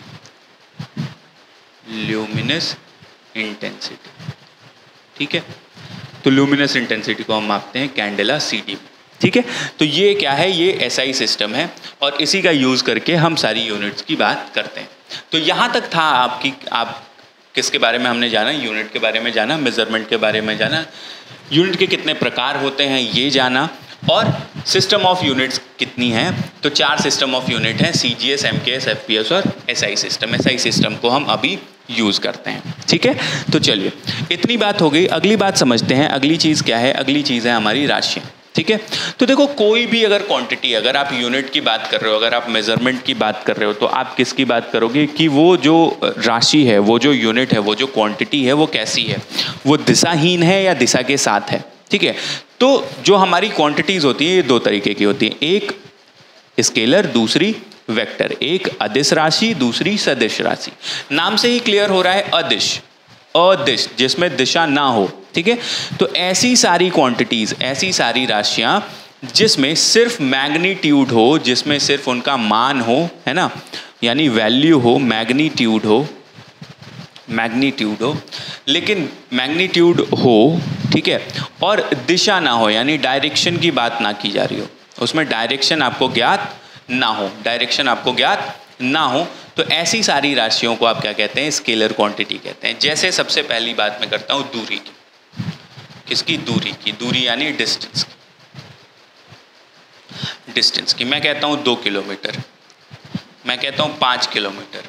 Speaker 1: ठीक है। तो ल्यूमिनस इंटेंसिटी को हम मापते हैं कैंडेला CD, ठीक है। तो ये क्या है, ये एसआई सिस्टम है, और इसी का यूज़ करके हम सारी यूनिट्स की बात करते हैं। तो यहाँ तक था आप किसके बारे में हमने जाना, यूनिट के बारे में जाना, मेजरमेंट के बारे में जाना, यूनिट के कितने प्रकार होते हैं ये जाना, और सिस्टम ऑफ यूनिट्स कितनी हैं, तो 4 सिस्टम ऑफ यूनिट हैं, CGS, MKS, FPS और SI सिस्टम। SI सिस्टम को हम अभी यूज़ करते हैं, ठीक है। तो चलिए इतनी बात हो गई, अगली बात समझते हैं। अगली चीज़ क्या है? अगली चीज़ है हमारी राशियाँ, ठीक है। तो देखो कोई भी अगर क्वांटिटी, अगर आप यूनिट की बात कर रहे हो, अगर आप मेजरमेंट की बात कर रहे हो, तो आप किसकी बात करोगे कि वो जो राशि है, वो जो यूनिट है, वो जो क्वांटिटी है, वो कैसी है, वो दिशाहीन है या दिशा के साथ है, ठीक है। तो जो हमारी क्वांटिटीज होती है ये 2 तरीके की होती है, एक स्केलर, दूसरी वेक्टर। एक अदिश राशि, दूसरी सदिश राशि। नाम से ही क्लियर हो रहा है अदिश, अदिश जिसमें दिशा ना हो, ठीक है। तो ऐसी सारी क्वांटिटीज, ऐसी सारी राशियां जिसमें सिर्फ मैग्नीट्यूड हो, जिसमें सिर्फ उनका मान हो, है ना, यानी वैल्यू हो, मैग्नीट्यूड हो, लेकिन मैग्नीट्यूड हो, ठीक है, और दिशा ना हो, यानी डायरेक्शन की बात ना की जा रही हो, उसमें डायरेक्शन आपको ज्ञात ना हो, डायरेक्शन आपको ज्ञात ना हो, तो ऐसी सारी राशियों को आप क्या कहते हैं? स्केलर क्वांटिटी कहते हैं। जैसे सबसे पहली बात मैं करता हूं दूरी की। किसकी? दूरी की। दूरी यानी डिस्टेंस की। डिस्टेंस की मैं कहता हूं 2 किलोमीटर, मैं कहता हूं 5 किलोमीटर,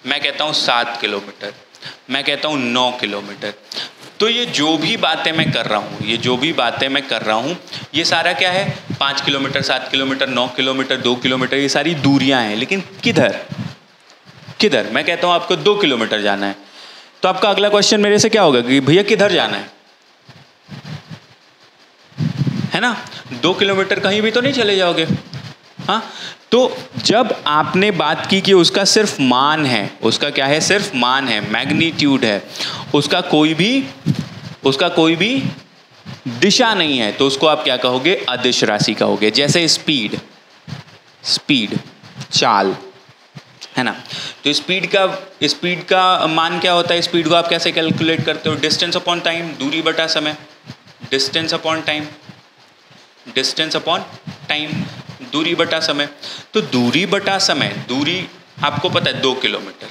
Speaker 1: मैं कहता हूं 7 किलोमीटर, मैं कहता हूं 9 किलोमीटर। तो ये जो भी बातें मैं कर रहा हूँ, ये जो भी बातें मैं कर रहा हूँ, ये सारा क्या है? 5 किलोमीटर, 7 किलोमीटर, 9 किलोमीटर, 2 किलोमीटर, ये सारी दूरियां हैं। लेकिन किधर किधर? मैं कहता हूँ आपको 2 किलोमीटर जाना है, तो आपका अगला क्वेश्चन मेरे से क्या होगा कि भैया किधर जाना है ना? 2 किलोमीटर कहीं भी तो नहीं चले जाओगे, हाँ। तो जब आपने बात की कि उसका सिर्फ मान है, उसका क्या है? सिर्फ मान है, मैग्नीट्यूड है, उसका कोई भी दिशा नहीं है, तो उसको आप क्या कहोगे? अदिश राशि कहोगे। जैसे स्पीड, चाल, है ना। तो स्पीड का मान क्या होता है? स्पीड को आप कैसे कैलकुलेट करते हो? डिस्टेंस अपॉन टाइम, दूरी बटा समय, डिस्टेंस अपॉन टाइम, दूरी बटा समय। तो दूरी बटा समय, दूरी आपको पता है 2 किलोमीटर,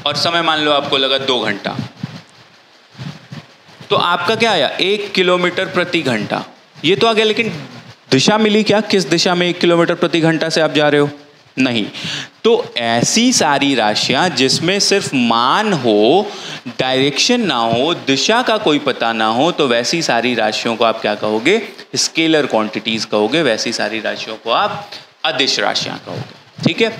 Speaker 1: और समय मान लो आपको लगा 2 घंटा, तो आपका क्या आया? 1 किलोमीटर प्रति घंटा। ये तो आ गया, लेकिन दिशा मिली क्या? किस दिशा में 1 किलोमीटर प्रति घंटा से आप जा रहे हो? नहीं। तो ऐसी सारी राशियां जिसमें सिर्फ मान हो, डायरेक्शन ना हो, दिशा का कोई पता ना हो, तो वैसी सारी राशियों को आप क्या कहोगे? स्केलर क्वांटिटीज कहोगे। वैसी सारी राशियों को आप अदिश राशियां कहोगे, ठीक है।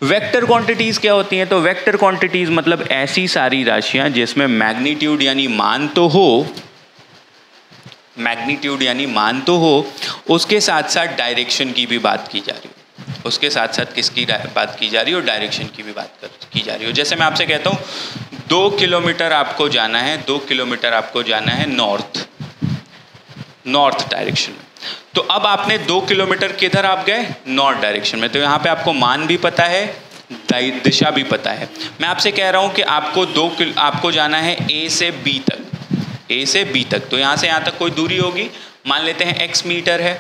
Speaker 1: वेक्टर क्वांटिटीज क्या होती हैं? तो वेक्टर क्वांटिटीज मतलब ऐसी सारी राशियां जिसमें मैग्नीट्यूड यानी मान तो हो, उसके साथ साथ डायरेक्शन की भी बात की जा रही हो, उसके साथ साथ किसकी बात की जा रही हो? डायरेक्शन की भी बात की जा रही हो। जैसे मैं आपसे कहता हूँ 2 किलोमीटर आपको जाना है, 2 किलोमीटर आपको जाना है नॉर्थ डायरेक्शन में। तो अब आपने 2 किलोमीटर किधर आप गए? नॉर्थ डायरेक्शन में। तो यहाँ पे आपको मान भी पता है, दिशा भी पता है। मैं आपसे कह रहा हूँ कि आपको जाना है A से B तक, तो यहाँ से यहाँ तक कोई दूरी होगी, मान लेते हैं x मीटर है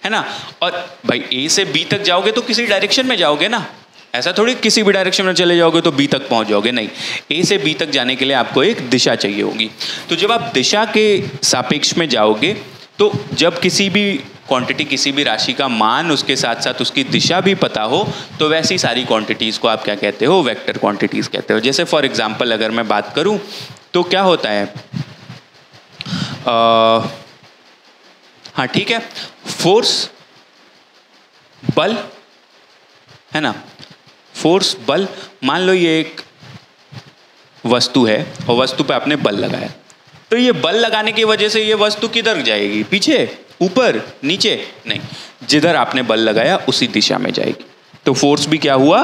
Speaker 1: ना। और भाई A से B तक जाओगे तो किसी डायरेक्शन में जाओगे ना, ऐसा थोड़ी किसी भी डायरेक्शन में चले जाओगे तो B तक पहुंच जाओगे, नहीं। A से B तक जाने के लिए आपको एक दिशा चाहिए होगी। तो जब आप दिशा के सापेक्ष में जाओगे, तो जब किसी भी क्वांटिटी, किसी भी राशि का मान, उसके साथ साथ उसकी दिशा भी पता हो, तो वैसी सारी क्वांटिटीज को आप क्या कहते हो? वेक्टर क्वांटिटीज कहते हो। जैसे फॉर एग्जाम्पल अगर मैं बात करूं तो क्या होता है, हाँ ठीक है, फोर्स, बल, है ना, फोर्स, बल। मान लो ये एक वस्तु है और वस्तु पे आपने बल लगाया, तो ये बल लगाने की वजह से ये वस्तु किधर जाएगी? पीछे, ऊपर, नीचे? नहीं, जिधर आपने बल लगाया उसी दिशा में जाएगी। तो फोर्स भी क्या हुआ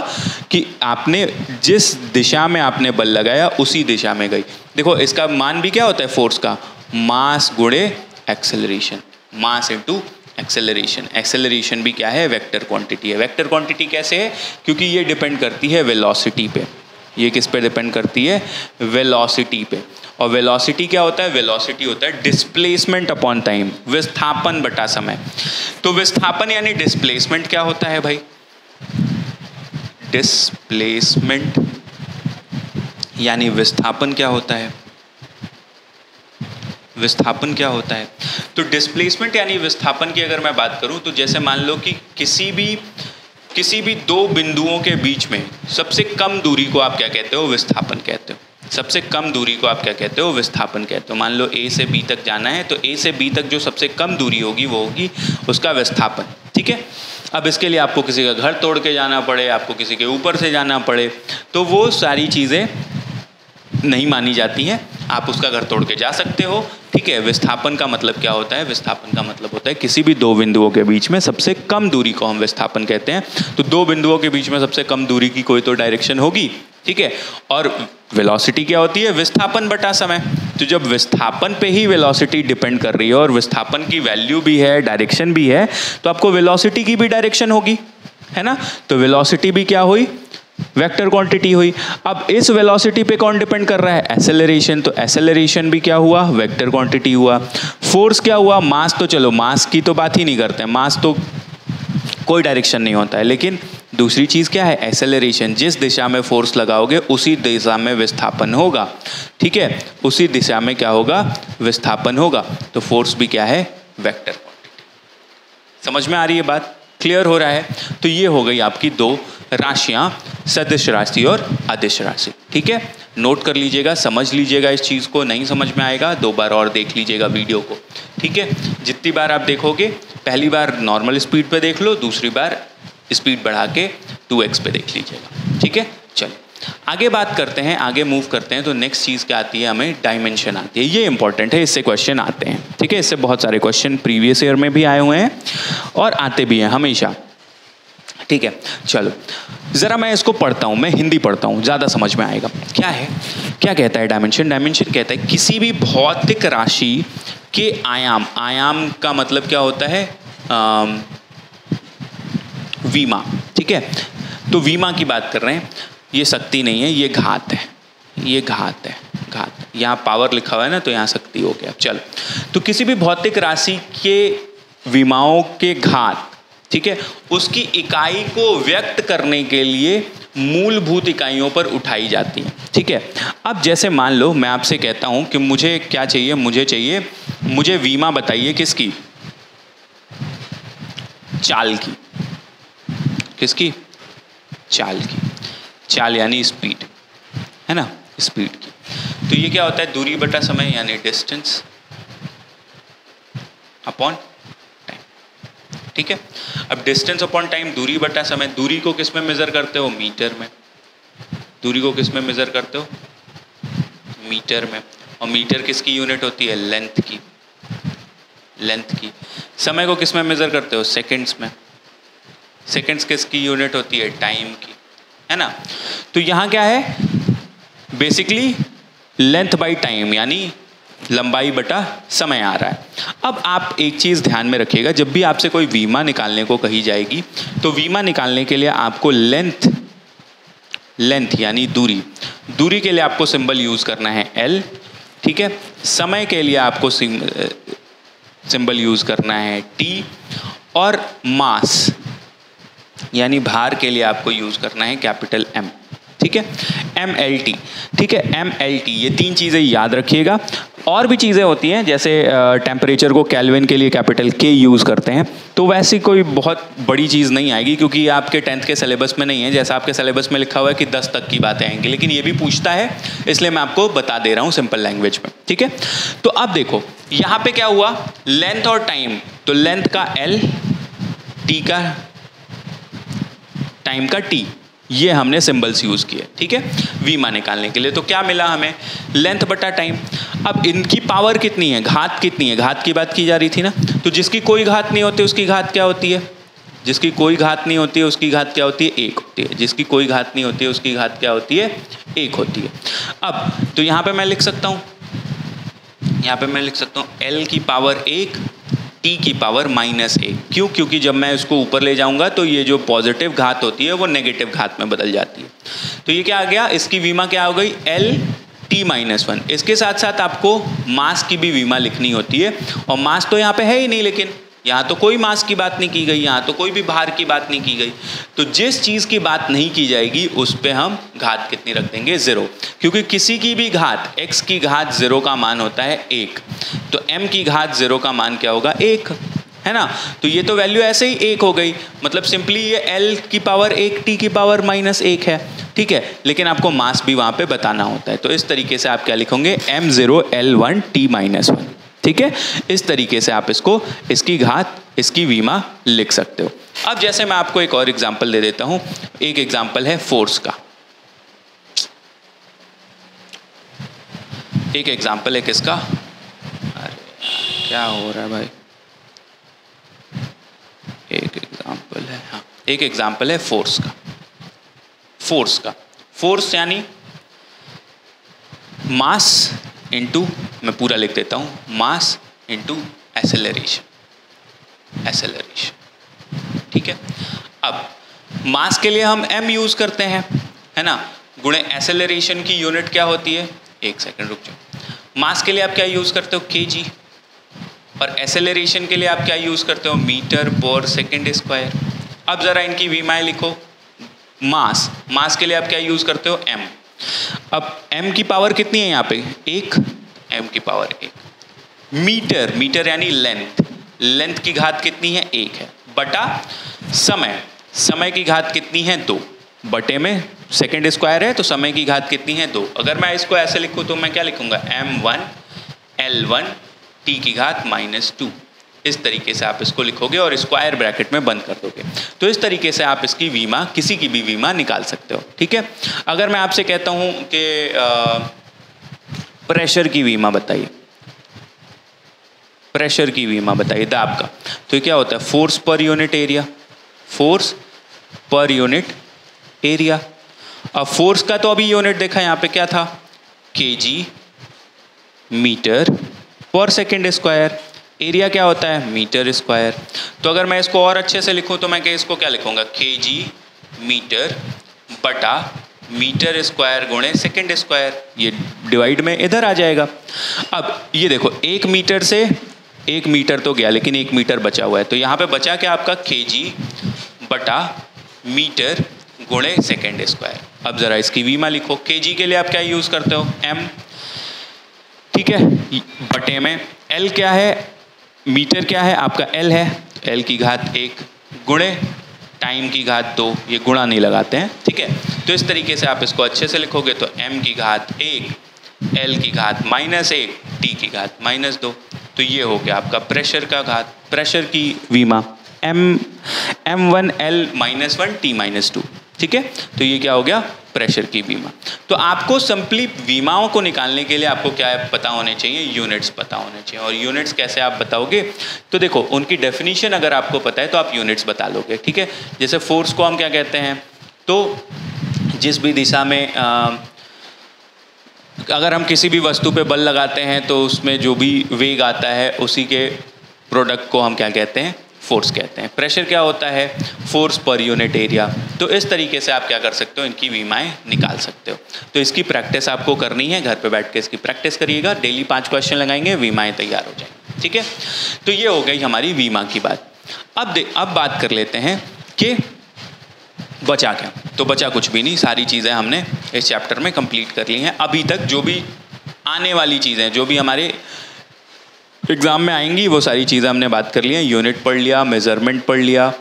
Speaker 1: कि आपने जिस दिशा में आपने बल लगाया उसी दिशा में गई। देखो इसका मान भी क्या होता है फोर्स का? मास गुणे acceleration, mass into acceleration. Acceleration भी क्या है? वेक्टर क्वांटिटी है। वेक्टर क्वांटिटी कैसे है? क्योंकि ये डिपेंड करती है वेलोसिटी पे। ये किस पे डिपेंड करती है? वेलोसिटी पे। और वेलोसिटी क्या होता है? वेलोसिटी होता है डिस्प्लेसमेंट अपॉन टाइम, विस्थापन बटा समय। तो विस्थापन यानी डिस्प्लेसमेंट क्या होता है भाई? डिस्प्लेसमेंट यानी विस्थापन क्या होता है? विस्थापन क्या होता है? तो डिस्प्लेसमेंट यानी विस्थापन की अगर मैं बात करूं तो जैसे मान लो कि किसी भी दो बिंदुओं के बीच में सबसे कम दूरी को आप क्या कहते हो? विस्थापन कहते हो। सबसे कम दूरी को आप क्या कहते हो? विस्थापन कहते हो। मान लो ए से बी तक जाना है तो ए से बी तक जो सबसे कम दूरी होगी वो होगी उसका विस्थापन, ठीक है। अब इसके लिए आपको किसी का घर तोड़ के जाना पड़े, आपको किसी के ऊपर से जाना पड़े, तो वो सारी चीज़ें नहीं मानी जाती हैं। आप उसका घर तोड़ के जा सकते हो, ठीक है। विस्थापन का मतलब क्या होता है? विस्थापन का मतलब होता है किसी भी दो बिंदुओं के बीच में सबसे कम दूरी को हम विस्थापन कहते हैं। तो दो बिंदुओं के बीच में सबसे कम दूरी की कोई तो डायरेक्शन होगी, ठीक है। और वेलोसिटी क्या होती है? विस्थापन बटा समय। तो जब विस्थापन पे ही वेलोसिटी डिपेंड कर रही है और विस्थापन की वैल्यू भी है, डायरेक्शन भी है, तो आपको वेलोसिटी की भी डायरेक्शन होगी, है ना। तो वेलोसिटी भी क्या हुई? वेक्टर क्वांटिटी हुई। अब इस वेलोसिटी पे कौन डिपेंड कर रहा है? एक्सेलरेशन। तो एक्सेलरेशन भी क्या हुआ? वेक्टर क्वांटिटी हुआ। फोर्स क्या हुआ? मास। तो चलो मास की तो बात ही नहीं करते हैं, मास तो कोई डायरेक्शन नहीं होता है, लेकिन दूसरी चीज़ क्या है? एक्सेलरेशन। जिस दिशा में फोर्स लगाओगे उसी दिशा में विस्थापन होगा, ठीक है। उसी दिशा में क्या होगा? विस्थापन होगा। तो फोर्स भी क्या है? Vector quantity. समझ में आ रही है बात? क्लियर हो रहा है? तो ये हो गई आपकी दो राशियां, सदिश राशि और अदिश राशि, ठीक है। नोट कर लीजिएगा, समझ लीजिएगा इस चीज़ को। नहीं समझ में आएगा दो बार और देख लीजिएगा वीडियो को, ठीक है। जितनी बार आप देखोगे, पहली बार नॉर्मल स्पीड पे देख लो, दूसरी बार स्पीड बढ़ा के 2x पे देख लीजिएगा, ठीक है। चलो आगे बात करते हैं, आगे मूव करते हैं। तो नेक्स्ट चीज़ क्या आती है? हमें डायमेंशन आती है। ये इंपॉर्टेंट है, इससे क्वेश्चन आते हैं, ठीक है। इससे बहुत सारे क्वेश्चन प्रीवियस ईयर में भी आए हुए हैं और आते भी हैं हमेशा, ठीक है। चलो ज़रा मैं इसको पढ़ता हूँ, मैं हिंदी पढ़ता हूँ, ज़्यादा समझ में आएगा। क्या है, क्या कहता है डायमेंशन? डायमेंशन कहता है किसी भी भौतिक राशि के आयाम। आयाम का मतलब क्या होता है? विमा, ठीक है। तो विमा की बात कर रहे हैं। ये शक्ति नहीं है, ये घात है, ये घात है, घात। यहाँ पावर लिखा हुआ है ना, तो यहाँ शक्ति हो गया। चलो, तो किसी भी भौतिक राशि के विमाओं के घात, ठीक है, उसकी इकाई को व्यक्त करने के लिए मूलभूत इकाइयों पर उठाई जाती है, ठीक है। अब जैसे मान लो मैं आपसे कहता हूं कि मुझे क्या चाहिए? मुझे विमा बताइए किसकी? चाल की। किसकी? चाल की। चाल यानी स्पीड, है ना, स्पीड की। तो ये क्या होता है? दूरी बटा समय यानी डिस्टेंस अपॉन, ठीक है। अब डिस्टेंस अपॉन टाइम, दूरी बटा समय। दूरी को किस में मेजर करते हो? मीटर में। दूरी को किस में मेजर करते हो? मीटर में। और मीटर किसकी यूनिट होती है? लेंथ की, लेंथ की। समय को किस में मेजर करते हो? सेकंड्स में। सेकंड्स किसकी यूनिट होती है? टाइम की, है ना। तो यहाँ क्या है? बेसिकली लेंथ बाई टाइम यानी लंबाई बटा समय आ रहा है। अब आप एक चीज़ ध्यान में रखिएगा, जब भी आपसे कोई विमा निकालने को कही जाएगी तो विमा निकालने के लिए आपको लेंथ यानी दूरी, दूरी के लिए आपको सिंबल यूज़ करना है L, ठीक है। समय के लिए आपको सिंबल यूज़ करना है T, और मास यानी भार के लिए आपको यूज़ करना है कैपिटल M, ठीक है, MLT, ठीक है, MLT। ये तीन चीज़ें याद रखिएगा। और भी चीज़ें होती हैं, जैसे टेम्परेचर को केल्विन के लिए कैपिटल K यूज़ करते हैं। तो वैसी कोई बहुत बड़ी चीज़ नहीं आएगी, क्योंकि ये आपके 10th के सिलेबस में नहीं है। जैसा आपके सिलेबस में लिखा हुआ है कि 10 तक की बातें आएंगी, लेकिन ये भी पूछता है, इसलिए मैं आपको बता दे रहा हूँ सिंपल लैंग्वेज में, ठीक है। तो अब देखो यहाँ पे क्या हुआ? लेंथ और टाइम। तो लेंथ का L, T का, टाइम का T, ये हमने सिंबल्स यूज़ किए, ठीक है, विमा निकालने के लिए। तो क्या मिला हमें? लेंथ बटा टाइम। अब इनकी पावर कितनी है? घात कितनी है? घात की बात की जा रही थी ना। तो जिसकी कोई घात नहीं होती उसकी घात क्या होती है? जिसकी कोई घात नहीं होती है उसकी घात क्या होती है? 1 होती है। जिसकी कोई घात नहीं होती है उसकी घात क्या होती है? 1 होती है। अब तो यहाँ पे मैं लिख सकता हूँ, यहाँ पे मैं लिख सकता हूँ L की पावर 1, T की पावर -1। क्यों? क्योंकि जब मैं इसको ऊपर ले जाऊंगा तो ये जो पॉजिटिव घात होती है वो नेगेटिव घात में बदल जाती है। तो ये क्या आ गया? इसकी विमा क्या हो गई? L T-1। इसके साथ साथ आपको मास की भी विमा लिखनी होती है, और मास तो यहाँ पे है ही नहीं, लेकिन यहाँ तो कोई मास की बात नहीं की गई, यहाँ तो कोई भी भार की बात नहीं की गई। तो जिस चीज़ की बात नहीं की जाएगी उस पे हम घात कितनी रख देंगे, 0, क्योंकि किसी की भी घात x की घात 0 का मान होता है 1, तो m की घात 0 का मान क्या होगा, 1, है ना। तो ये तो वैल्यू ऐसे ही 1 हो गई, मतलब सिंपली ये l की पावर 1 t की पावर -1 है, ठीक है। लेकिन आपको मास भी वहाँ पे बताना होता है, तो इस तरीके से आप क्या लिखोगे, m0 l1 t -1, ठीक है। इस तरीके से आप इसको, इसकी घात, इसकी वीमा लिख सकते हो। अब जैसे मैं आपको एक और एग्जांपल दे देता हूँ, एक एग्जांपल है फोर्स का, एक एग्जांपल है किसका, अरे क्या हो रहा है भाई, एक एग्जांपल है, हाँ एक एग्जांपल है फोर्स का। फोर्स यानी मास इनटू, मैं पूरा लिख देता हूँ, मास इनटू एक्सेलरेशन, ठीक है। अब मास के लिए हम m यूज करते हैं, है ना, गुणे एक्सेलरेशन की यूनिट क्या होती है, एक सेकंड रुक जाओ। मास के लिए आप क्या यूज करते हो, kg, और एक्सेलरेशन के लिए आप क्या यूज करते हो, मीटर पर सेकेंड स्क्वायर। अब जरा इनकी वीमाएं लिखो। मास के लिए आप क्या यूज करते हो, m। अब m की पावर कितनी है यहाँ पे, 1, m की पावर 1। मीटर यानी लेंथ की घात कितनी है, 1 है, बटा समय की घात कितनी है, 2, बटे में सेकेंड स्क्वायर है तो समय की घात कितनी है, 2। अगर मैं इसको ऐसे लिखूँ तो मैं क्या लिखूंगा, m1 l1 t की घात -2। इस तरीके से आप इसको लिखोगे और स्क्वायर ब्रैकेट में बंद कर दोगे। तो इस तरीके से आप इसकी वीमा, किसी की भी वीमा निकाल सकते हो, ठीक है। अगर मैं आपसे कहता हूं कि प्रेशर की वीमा बताइए, प्रेशर की वीमा बताइए, दाब का, तो क्या होता है, फोर्स पर यूनिट एरिया। अब फोर्स का तो अभी यूनिट देखा यहाँ पे क्या था, kg मीटर पर सेकेंड स्क्वायर, एरिया क्या होता है, मीटर स्क्वायर। तो अगर मैं इसको और अच्छे से लिखूं तो मैं इसको क्या लिखूंगा, kg मीटर बटा मीटर स्क्वायर गुणे सेकेंड स्क्वायर, ये डिवाइड में इधर आ जाएगा। अब ये देखो, 1 मीटर से 1 मीटर तो गया, लेकिन 1 मीटर बचा हुआ है, तो यहाँ पे बचा क्या आपका, kg बटा मीटर गुणे सेकेंड स्क्वायर। अब जरा इसकी वीमा लिखो। kg के लिए आप क्या यूज करते हो, m, ठीक है, बटे में l क्या है, मीटर क्या है आपका, l है, l की घात 1 गुणे टाइम की घात 2, ये गुणा नहीं लगाते हैं, ठीक है। तो इस तरीके से आप इसको अच्छे से लिखोगे तो m की घात 1, l की घात -1, t की घात -2। तो ये हो गया आपका प्रेशर का घात, प्रेशर की वीमा, m1 l -1 t -2, ठीक है। तो ये क्या हो गया, प्रेशर की वीमा। तो आपको सिंपली वीमाओं को निकालने के लिए आपको क्या पता होने चाहिए, यूनिट्स पता होने चाहिए। और यूनिट्स कैसे आप बताओगे, तो देखो उनकी डेफिनेशन अगर आपको पता है तो आप यूनिट्स बता लोगे, ठीक है। जैसे फोर्स को हम क्या कहते हैं, तो जिस भी दिशा में अगर हम किसी भी वस्तु पे बल लगाते हैं तो उसमें जो भी वेग आता है उसी के प्रोडक्ट को हम क्या कहते हैं, फोर्स कहते हैं। प्रेशर क्या होता है, फोर्स पर यूनिट एरिया। तो इस तरीके से आप क्या कर सकते हो, इनकी वीमाएं निकाल सकते हो। तो इसकी प्रैक्टिस आपको करनी है, घर पे बैठ के इसकी प्रैक्टिस करिएगा, डेली 5 क्वेश्चन लगाएंगे, वीमाएं तैयार हो जाएंगी, ठीक है। तो ये हो गई हमारी वीमा की बात। अब बात कर लेते हैं कि बचा क्या। तो बचा कुछ भी नहीं, सारी चीज़ें हमने इस चैप्टर में कंप्लीट कर ली हैं। अभी तक जो भी आने वाली चीज़ें, जो भी हमारे एग्जाम में आएंगी, वो सारी चीज़ें हमने बात कर ली हैं। यूनिट पढ़ लिया, मेजरमेंट पढ़ लिया,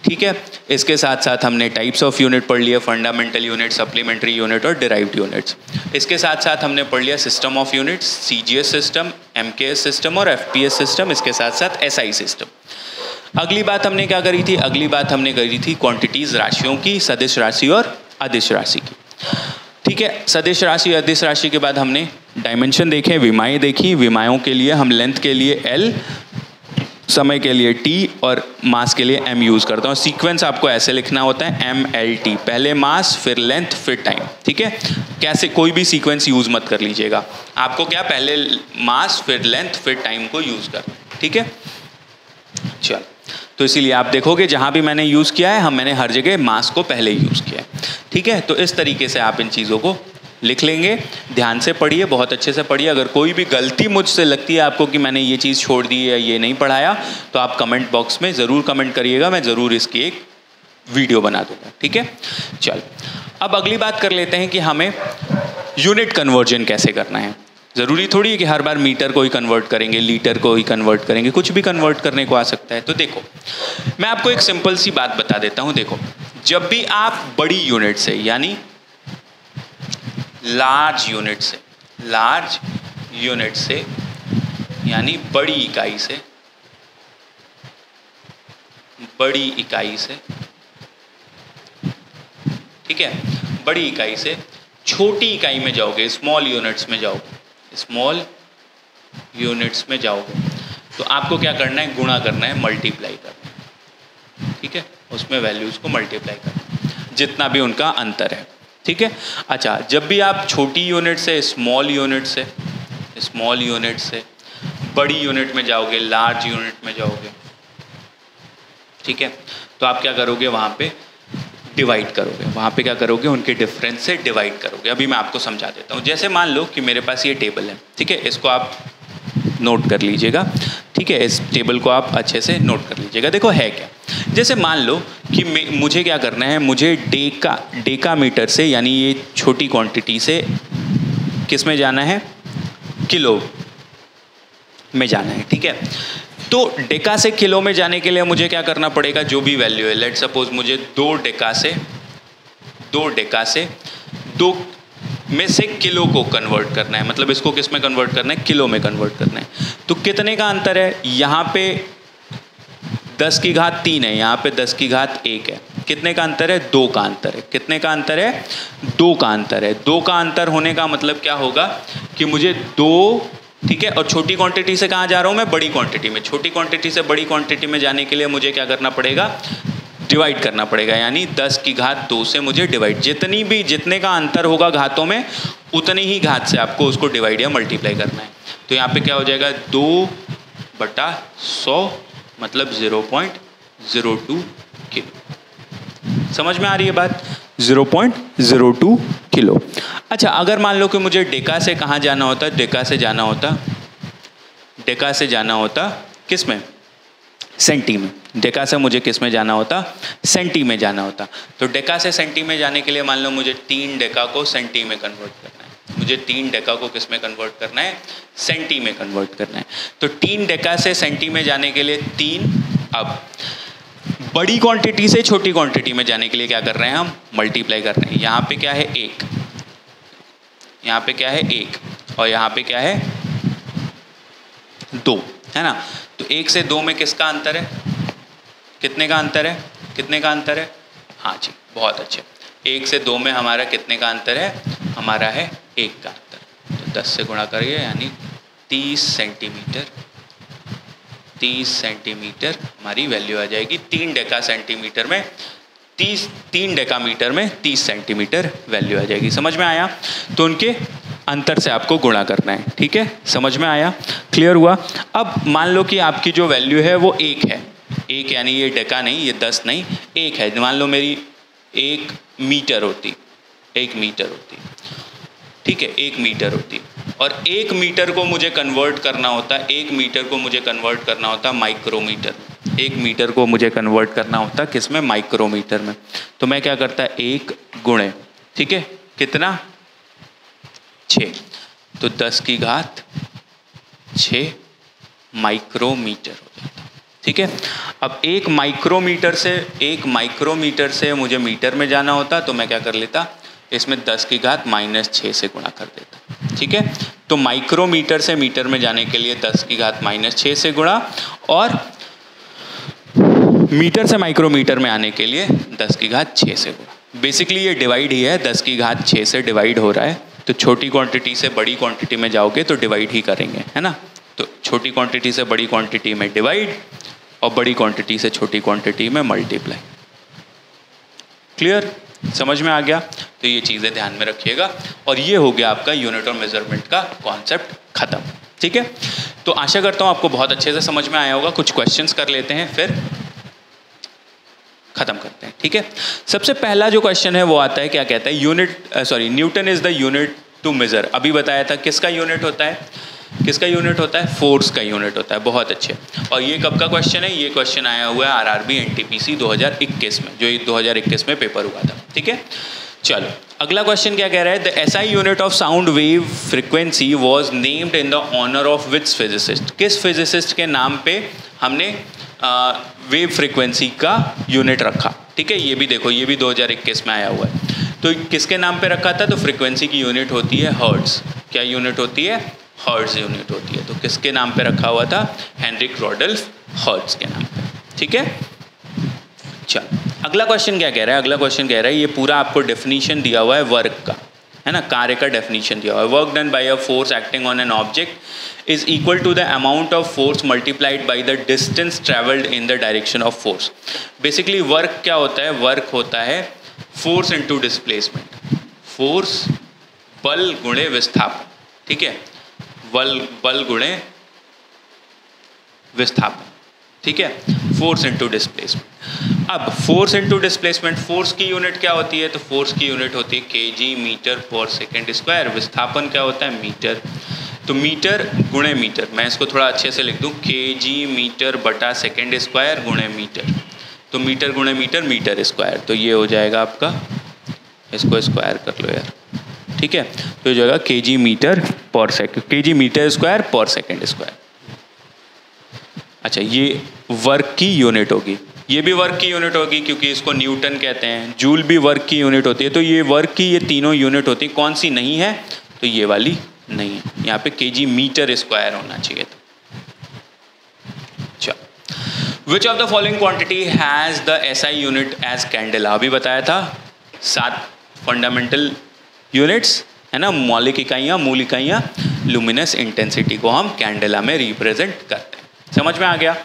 Speaker 1: ठीक है। इसके साथ साथ हमने टाइप्स ऑफ यूनिट पढ़ लिया, फंडामेंटल यूनिट, सप्लीमेंट्री यूनिट और डिराइव्ड यूनिट्स। इसके साथ साथ हमने पढ़ लिया system of units, CGS system, MKS system और FPS सिस्टम, इसके साथ साथ SI सिस्टम। अगली बात हमने क्या करी थी, अगली बात हमने करी थी क्वांटिटीज़, राशियों की, सदिश राशि और अदिश राशि की, ठीक है। सदिश राशि, अदिश राशि के बाद हमने डायमेंशन देखे, विमाएँ देखी। विमाओं के लिए हम लेंथ के लिए L, समय के लिए T और मास के लिए M यूज़ करता हूँ। सीक्वेंस आपको ऐसे लिखना होता है MLT, पहले मास फिर लेंथ फिर टाइम, ठीक है। कैसे, कोई भी सीक्वेंस यूज़ मत कर लीजिएगा, आपको क्या पहले मास फिर लेंथ फिर टाइम को यूज़ करना, ठीक है। चलो, तो इसीलिए आप देखोगे जहाँ भी मैंने यूज़ किया है, मैंने हर जगह मास को पहले यूज़ किया है, ठीक है। तो इस तरीके से आप इन चीज़ों को लिख लेंगे, ध्यान से पढ़िए, बहुत अच्छे से पढ़िए। अगर कोई भी गलती मुझसे लगती है आपको कि मैंने ये चीज़ छोड़ दी या ये नहीं पढ़ाया, तो आप कमेंट बॉक्स में ज़रूर कमेंट करिएगा, मैं ज़रूर इसकी एक वीडियो बना दूंगा, ठीक है। चल, अब अगली बात कर लेते हैं कि हमें यूनिट कन्वर्जन कैसे करना है। ज़रूरी थोड़ी है कि हर बार मीटर को ही कन्वर्ट करेंगे, लीटर को ही कन्वर्ट करेंगे, कुछ भी कन्वर्ट करने को आ सकता है। तो देखो, मैं आपको एक सिंपल सी बात बता देता हूँ। देखो, जब भी आप बड़ी यूनिट से यानी लार्ज यूनिट से यानी बड़ी इकाई से, ठीक है, बड़ी इकाई से छोटी इकाई में जाओगे, स्मॉल यूनिट्स में जाओगे, तो आपको क्या करना है, गुणा करना है, मल्टीप्लाई करना है, ठीक है, उसमें वैल्यूज को मल्टीप्लाई करना है, जितना भी उनका अंतर है, ठीक है। अच्छा, जब भी आप छोटी यूनिट से स्मॉल यूनिट से बड़ी यूनिट में जाओगे, लार्ज यूनिट में जाओगे, ठीक है, तो आप क्या करोगे, वहाँ पे डिवाइड करोगे, वहाँ पे क्या करोगे, उनके डिफरेंस से डिवाइड करोगे। अभी मैं आपको समझा देता हूँ। जैसे मान लो कि मेरे पास ये टेबल है, ठीक है, इसको आप नोट कर लीजिएगा, ठीक है, इस टेबल को आप अच्छे से नोट कर लीजिएगा। देखो है क्या, जैसे मान लो कि मुझे क्या करना है, मुझे डेका मीटर से यानी ये छोटी क्वांटिटी से किस में जाना है, किलो में जाना है, ठीक है। तो डेका से किलो में जाने के लिए मुझे क्या करना पड़ेगा, जो भी वैल्यू है, लेट सपोज मुझे दो डेका से दो में से किलो को कन्वर्ट करना है, मतलब इसको किस में कन्वर्ट करना है, किलो में कन्वर्ट करना है। तो कितने का अंतर है, यहाँ पे 10 की घात 3 है, यहाँ पे 10 की घात 1 है, कितने का अंतर है, 2 का अंतर है। कितने का अंतर है, 2 का अंतर है। 2 का अंतर होने का मतलब क्या होगा कि मुझे 2, ठीक है, और छोटी क्वांटिटी से कहाँ जा रहा हूँ मैं, बड़ी क्वांटिटी में। छोटी क्वांटिटी से बड़ी क्वांटिटी में जाने के लिए मुझे क्या करना पड़ेगा, डिवाइड करना पड़ेगा, यानी 10 की घात 2 से मुझे डिवाइड, जितने का अंतर होगा घातों में, उतनी ही घात से आपको उसको डिवाइड या मल्टीप्लाई करना है। तो यहाँ पे क्या हो जाएगा, 2/100 मतलब 0.02 किलो। समझ में आ रही है बात, 0.02 किलो। अच्छा, अगर मान लो कि मुझे डेका से कहाँ जाना होता, डेका से जाना होता किस में, सेंटी में। डेका से मुझे किस में जाना होता, सेंटी में जाना होता। तो डेका से सेंटी में जाने के लिए मान लो मुझे 3 डेका को सेंटी में कन्वर्ट करना है, मुझे 3 डेका को किस में कन्वर्ट करना है, सेंटी में कन्वर्ट करना है। तो 3 डेका से सेंटी में जाने के लिए 3, अब बड़ी क्वांटिटी से छोटी क्वांटिटी में जाने के लिए क्या कर रहे हैं, हम मल्टीप्लाई कर रहे हैं। यहाँ पे क्या है 1, यहाँ पे क्या है 1, और यहाँ पे क्या है 2, है ना। तो 1 से 2 में किसका अंतर है, कितने का अंतर है, कितने का अंतर है, हाँ जी, बहुत अच्छे। 1 से 2 में हमारा कितने का अंतर है, हमारा है 1 का अंतर। तो 10 से गुणा करिए, यानी 30 सेंटीमीटर हमारी वैल्यू आ जाएगी। 3 डेका सेंटीमीटर में 3 डेका मीटर में 30 सेंटीमीटर वैल्यू आ जाएगी। समझ में आया, तो उनके अंतर से आपको गुणा करना है, ठीक है, समझ में आया, क्लियर हुआ। अब मान लो कि आपकी जो वैल्यू है वो 1 है, 1 यानी ये डेका नहीं, ये 10 नहीं, 1 है। मान लो मेरी 1 मीटर होती, ठीक है, 1 मीटर होती, और 1 मीटर को मुझे कन्वर्ट करना होता, 1 मीटर को मुझे कन्वर्ट करना होता माइक्रोमीटर। 1 मीटर को मुझे कन्वर्ट करना होता किस में, माइक्रोमीटर में। तो मैं क्या करता, 1 गुणे, ठीक है, कितना, 6, तो 10 की घात 6 माइक्रोमीटर हो जाता, ठीक है। अब 1 माइक्रोमीटर से मुझे मीटर में जाना होता, तो मैं क्या कर लेता, इसमें 10 की घात -6 से गुणा कर देता, ठीक है। तो माइक्रोमीटर से मीटर में जाने के लिए 10 की घात -6 से गुणा, और मीटर से माइक्रोमीटर में आने के लिए 10 की घात 6 से गुणा। बेसिकली ये डिवाइड ही है, 10 की घात 6 से डिवाइड हो रहा है। तो छोटी क्वांटिटी से बड़ी क्वांटिटी में जाओगे तो डिवाइड ही करेंगे, है ना। तो छोटी क्वांटिटी से बड़ी क्वांटिटी में डिवाइड, और बड़ी क्वांटिटी से छोटी क्वांटिटी में मल्टीप्लाई। क्लियर, समझ में आ गया। तो ये चीज़ें ध्यान में रखिएगा, और ये हो गया आपका यूनिट और मेजरमेंट का कॉन्सेप्ट खत्म, ठीक है। तो आशा करता हूँ आपको बहुत अच्छे से समझ में आया होगा। कुछ क्वेश्चंस कर लेते हैं फिर। खत्म करते हैं, ठीक है। सबसे पहला जो क्वेश्चन है वो आता है, क्या कहता है, Newton is the unit to measure. अभी बताया था किसका यूनिट होता है, किसका यूनिट होता है, फोर्स का यूनिट होता है। बहुत अच्छे। और ये कब का क्वेश्चन है, ये क्वेश्चन आया हुआ है आरआरबी एनटीपीसी 2021 में, जो 2021 में पेपर हुआ था, ठीक है। चलो अगला क्वेश्चन क्या कह रहा है, the SI unit of sound wave frequency was named in the honour of which physicist. किस फिजिसिस्ट के नाम पे हमने वेव फ्रीक्वेंसी का यूनिट रखा, ठीक है। ये भी देखो, ये भी 2021 में आया हुआ है। तो किसके नाम पे रखा था, तो फ्रीक्वेंसी की यूनिट होती है हर्ट्ज। क्या यूनिट होती है, हर्ट्ज यूनिट होती है। तो किसके नाम पे रखा हुआ था, हेनरिक रॉडल्फ हर्ट्ज के नाम पे, ठीक है। चलो अगला क्वेश्चन क्या कह रहा है, अगला क्वेश्चन कह रहा है, ये पूरा आपको डेफिनेशन दिया हुआ है वर्क का, है ना, कार्य का डेफिनेशन दिया हुआ है। Work done by a force acting on an object is equal to the amount of force multiplied by the distance travelled in the direction of force. Basically work क्या होता है, वर्क होता है फोर्स इनटू डिस्प्लेसमेंट, फोर्स बल गुणे विस्थापन, ठीक है, बल गुणे विस्थापन, ठीक है, फोर्स इनटू डिस्प्लेसमेंट। अब फोर्स इनटू डिस्प्लेसमेंट, फोर्स की यूनिट क्या होती है, तो फोर्स की यूनिट होती है केजी मीटर पर सेकेंड स्क्वायर। विस्थापन क्या होता है, मीटर। तो मीटर गुणे मीटर, मैं इसको थोड़ा अच्छे से लिख दूं, केजी मीटर बटा सेकेंड स्क्वायर गुणे मीटर। तो मीटर गुणे मीटर, मीटर स्क्वायर। तो ये हो जाएगा आपका, इसको स्क्वायर कर लो यार, ठीक है। तो हो जाएगा केजी मीटर पर सेकेंड, केजी मीटर स्क्वायर पर सेकेंड स्क्वायर। अच्छा, ये वर्क की यूनिट होगी, ये भी वर्क की यूनिट होगी क्योंकि इसको न्यूटन कहते हैं। जूल भी वर्क की यूनिट होती है। तो ये वर्क की ये तीनों यूनिट होती है। कौन सी नहीं है, तो ये वाली नहीं है, यहाँ पे केजी मीटर स्क्वायर होना चाहिए था। चलो, which of the following quantity has the SI unit as candela. अभी बताया था 7 फंडामेंटल यूनिट्स, है ना, मौलिक इकाइयाँ, मूल इकाइयाँ। लुमिनस इंटेंसिटी को हम कैंडेला में रिप्रेजेंट करते हैं। समझ में आ गया।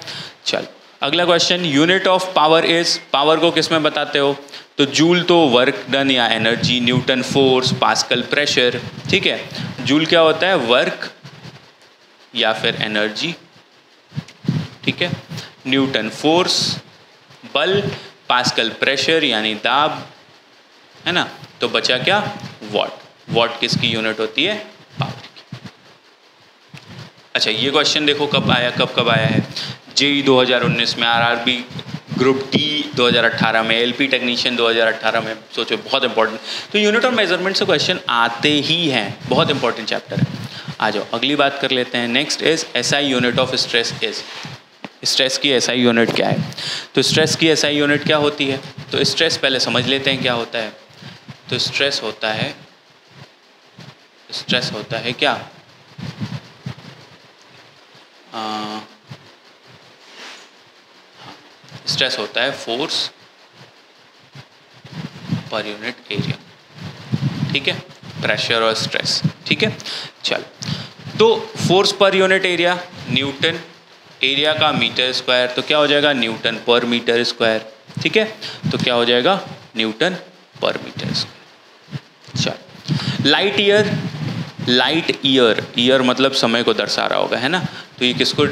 Speaker 1: चल अगला question, unit of power is, power को किस में बताते हो, तो जूल तो वर्क डन या energy, Newton force, pascal pressure, ठीक है। जूल क्या होता है, वर्क या फिर एनर्जी, ठीक है। न्यूटन फोर्स बल, पास्कल प्रेशर यानी दाब, है ना। तो बचा क्या, वॉट। वॉट किसकी यूनिट होती है, पावर की। अच्छा, ये क्वेश्चन देखो कब आया, कब आया है, जेई 2019 में, आरआरबी ग्रुप डी 2018 में, एलपी टेक्नीशियन 2018 में। सोचो, बहुत इंपॉर्टेंट। तो यूनिट ऑफ मेजरमेंट से क्वेश्चन आते ही हैं, बहुत इंपॉर्टेंट चैप्टर है। आ जाओ अगली बात कर लेते हैं। Next is SI unit of stress is. Stress की एसआई यूनिट क्या है, तो स्ट्रेस की एसआई यूनिट क्या होती है, तो स्ट्रेस पहले समझ लेते हैं क्या होता है। तो स्ट्रेस होता है क्या, स्ट्रेस होता है फोर्स पर यूनिट एरिया, ठीक है, प्रेशर और स्ट्रेस, ठीक है। चल, तो force per unit area Newton, area का मीटर स्क्वायर, तो क्या हो जाएगा, न्यूटन पर मीटर स्क्वायर, ठीक है। तो क्या हो जाएगा, न्यूटन पर मीटर स्क्वायर। चल, लाइट ईयर, ईयर मतलब समय को दर्शा रहा होगा, है ना। तो ये किसको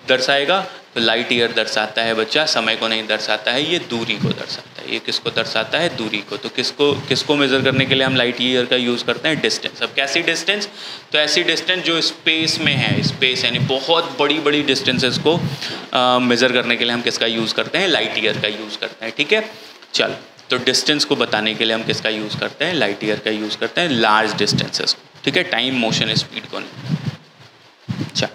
Speaker 1: दर्शाएगा, तो लाइट ईयर दर्शाता है बच्चा, समय को नहीं दर्शाता है, ये दूरी को दर्शाता है। ये किसको दर्शाता है, दूरी को। तो किसको मेज़र करने के लिए हम लाइट ईयर का यूज़ करते हैं, डिस्टेंस। अब कैसी डिस्टेंस, तो ऐसी डिस्टेंस जो स्पेस में है, स्पेस यानी बहुत बड़ी बड़ी डिस्टेंसेस को मेज़र करने के लिए हम किसका यूज़ करते हैं, लाइट ईयर का यूज़ करते हैं, ठीक है। चल, तो डिस्टेंस को बताने के लिए हम किसका यूज़ करते हैं, लाइट ईयर का यूज़ करते हैं, लार्ज डिस्टेंसेस, ठीक है, टाइम मोशन स्पीड को नहीं। अच्छा,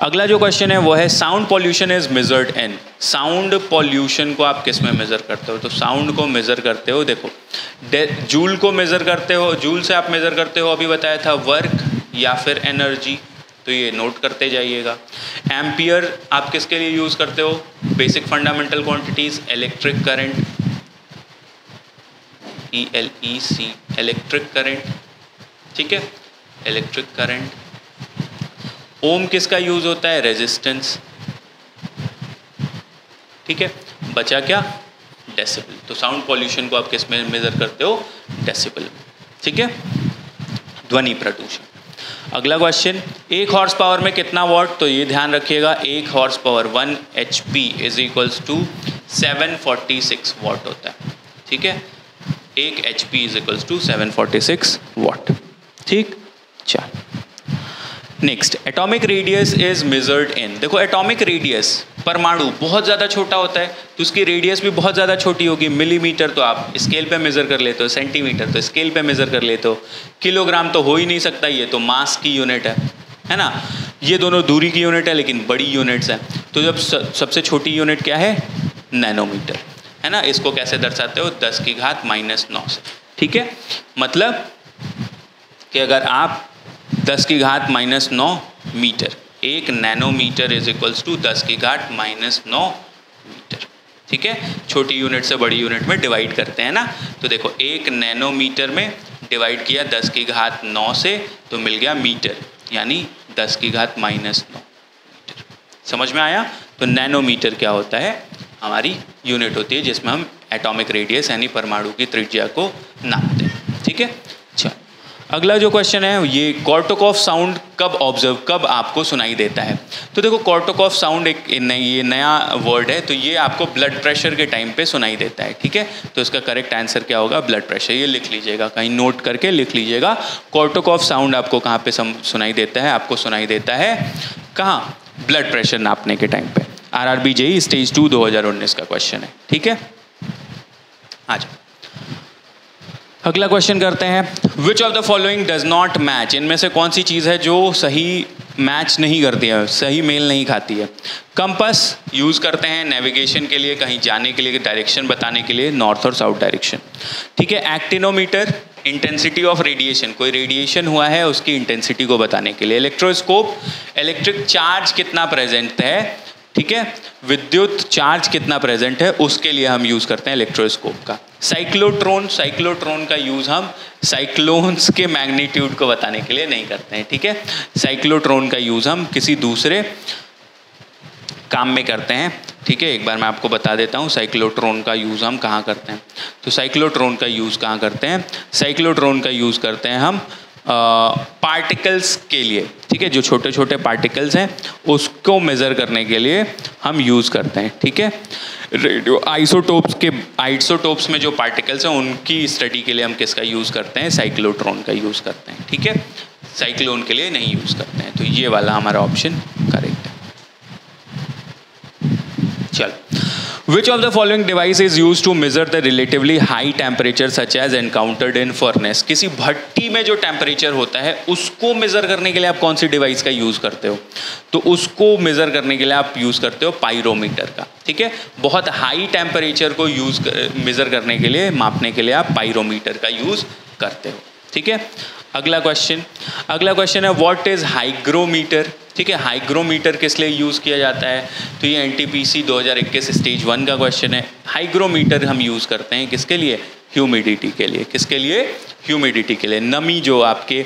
Speaker 1: अगला जो क्वेश्चन है वो है sound pollution is measured in. Sound pollution को आप किस में मेजर करते हो, तो साउंड को मेजर करते हो, देखो जूल को मेजर करते हो, जूल से आप मेजर करते हो, अभी बताया था वर्क या फिर एनर्जी, तो ये नोट करते जाइएगा। एम्पियर आप किसके लिए यूज़ करते हो, basic fundamental quantities, electric current, ELEC, electric current, ठीक है, इलेक्ट्रिक करंट। ओम किसका यूज होता है, रेजिस्टेंस, ठीक है। बचा क्या, डेसिबल। तो साउंड पॉल्यूशन को आप किस में मेजर करते हो, डेसिबल, ठीक है, ध्वनि प्रदूषण। अगला क्वेश्चन, 1 हॉर्स पावर में कितना वॉट, तो ये ध्यान रखिएगा, 1 horse power 1 HP is equals to 746 watt होता है, ठीक है। 1 HP is equals to 746 watt, ठीक। चल next, atomic radius is measured in. देखो एटॉमिक रेडियस, परमाणु बहुत ज़्यादा छोटा होता है तो उसकी रेडियस भी बहुत ज़्यादा छोटी होगी। मिलीमीटर तो आप स्केल पे मेज़र कर लेते हो, सेंटीमीटर तो स्केल पे मेज़र कर लेते हो, किलोग्राम तो हो ही नहीं सकता, ये तो मास की यूनिट है ना। ये दोनों दूरी की यूनिट है लेकिन बड़ी यूनिट्स हैं। तो जब सबसे छोटी यूनिट क्या है, नैनोमीटर, है ना। इसको कैसे दर्शाते हो, 10⁻⁹ से, ठीक है। मतलब कि अगर आप 10⁻⁹ metre, 1 nanometre is equals to 10⁻⁹ metre, ठीक है। छोटी यूनिट से बड़ी यूनिट में डिवाइड करते हैं ना। तो देखो 1 नैनोमीटर में डिवाइड किया 10⁹ से तो मिल गया मीटर, यानी 10⁻⁹ मीटर। समझ में आया। तो नैनोमीटर क्या होता है, हमारी यूनिट होती है जिसमें हम एटॉमिक रेडियस यानी परमाणु की त्रिज्या को नापते हैं, ठीक है। चल अगला जो क्वेश्चन है, ये कॉर्टोकॉफ साउंड कब आपको सुनाई देता है। तो देखो कॉर्टोकॉफ साउंड ये नया वर्ड है, तो ये आपको ब्लड प्रेशर के टाइम पे सुनाई देता है, ठीक है। तो इसका करेक्ट आंसर क्या होगा, ब्लड प्रेशर। ये लिख लीजिएगा, कहीं नोट करके लिख लीजिएगा। कॉर्टोकॉफ साउंड आपको कहाँ पे सुनाई देता है, आपको सुनाई देता है कहाँ, ब्लड प्रेशर नापने के टाइम पे। RRB JEE स्टेज 2 2019 का क्वेश्चन है, ठीक है। आ जाओ अगला क्वेश्चन करते हैं। विच of the following does not match. इनमें से कौन सी चीज़ है जो सही मैच नहीं करती है, सही मेल नहीं खाती है। कंपास यूज़ करते हैं नेविगेशन के लिए, कहीं जाने के लिए, डायरेक्शन बताने के लिए, नॉर्थ और साउथ डायरेक्शन, ठीक है। एक्टिनोमीटर इंटेंसिटी ऑफ रेडिएशन, कोई रेडिएशन हुआ है उसकी इंटेंसिटी को बताने के लिए। इलेक्ट्रोस्कोप इलेक्ट्रिक चार्ज कितना प्रेजेंट है, ठीक है, विद्युत चार्ज कितना प्रेजेंट है उसके लिए हम यूज़ करते हैं इलेक्ट्रोस्कोप का। साइक्लोट्रॉन का यूज़ हम साइक्लोन्स के मैग्नीट्यूड को बताने के लिए नहीं करते हैं, ठीक है। साइक्लोट्रॉन का यूज़ हम किसी दूसरे काम में करते हैं, ठीक है। एक बार मैं आपको बता देता हूँ साइक्लोट्रॉन का यूज़ हम कहाँ करते हैं। तो साइक्लोट्रॉन का यूज़ कहाँ करते हैं, साइक्लोट्रॉन का यूज़ करते हैं हम पार्टिकल्स के लिए, ठीक है। जो छोटे छोटे पार्टिकल्स हैं उसको मेज़र करने के लिए हम यूज़ करते हैं, ठीक है। रेडियो आइसोटोप्स में जो पार्टिकल्स हैं उनकी स्टडी के लिए हम किसका यूज़ करते हैं, साइक्लोट्रॉन का यूज़ करते हैं, ठीक है। साइक्लोन के लिए नहीं यूज़ करते हैं। तो ये वाला हमारा ऑप्शन करेक्ट है। चल Which of the following device is used to measure the relatively high temperature such as encountered in furnace। किसी भट्टी में जो टेम्परेचर होता है उसको मेज़र करने के लिए आप कौन सी डिवाइस का यूज़ करते हो, तो उसको मेज़र करने के लिए आप यूज़ करते हो पायरोमीटर का, ठीक है। बहुत हाई टेम्परेचर को मेज़र करने के लिए, मापने के लिए आप पायरोमीटर का यूज़ करते हो, ठीक है। अगला क्वेश्चन है व्हाट इज़ हाइग्रोमीटर, ठीक है। हाइग्रोमीटर किस लिए यूज़ किया जाता है, तो ये NTPC 2021 स्टेज 1 का क्वेश्चन है। हाइग्रोमीटर हम यूज़ करते हैं किसके लिए, ह्यूमिडिटी के लिए। किसके लिए, ह्यूमिडिटी के लिए। नमी जो आपके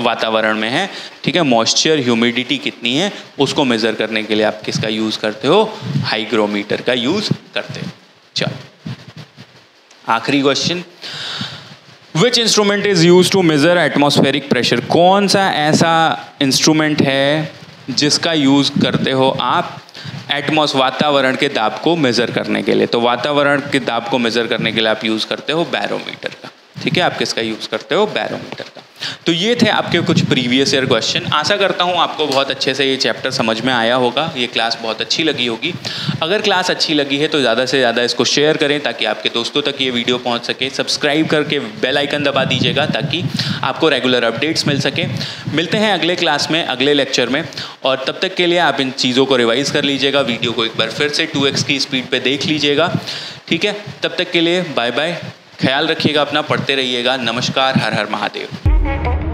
Speaker 1: वातावरण में है, ठीक है, मॉइस्चर ह्यूमिडिटी कितनी है उसको मेज़र करने के लिए आप किसका यूज़ करते हो, हाइग्रोमीटर का यूज़ करते हो। चलो आखिरी question, which instrument is use to measure atmospheric pressure. कौन सा ऐसा इंस्ट्रूमेंट है जिसका यूज़ करते हो आप वातावरण के दाब को मेज़र करने के लिए। तो वातावरण के दाब को मेज़र करने के लिए आप यूज़ करते हो बैरोमीटर का, ठीक है। आप किसका यूज़ करते हो, बैरोमीटर का। तो ये थे आपके कुछ प्रीवियस ईयर क्वेश्चन। आशा करता हूँ आपको बहुत अच्छे से ये चैप्टर समझ में आया होगा, ये क्लास बहुत अच्छी लगी होगी। अगर क्लास अच्छी लगी है तो ज़्यादा से ज़्यादा इसको शेयर करें ताकि आपके दोस्तों तक ये वीडियो पहुँच सके। सब्सक्राइब करके बेल आइकन दबा दीजिएगा ताकि आपको रेगुलर अपडेट्स मिल सके। मिलते हैं अगले क्लास में, अगले लेक्चर में, और तब तक के लिए आप इन चीज़ों को रिवाइज़ कर लीजिएगा। वीडियो को एक बार फिर से 2x की स्पीड पर देख लीजिएगा, ठीक है। तब तक के लिए बाय बाय, ख्याल रखिएगा अपना, पढ़ते रहिएगा। नमस्कार, हर हर महादेव।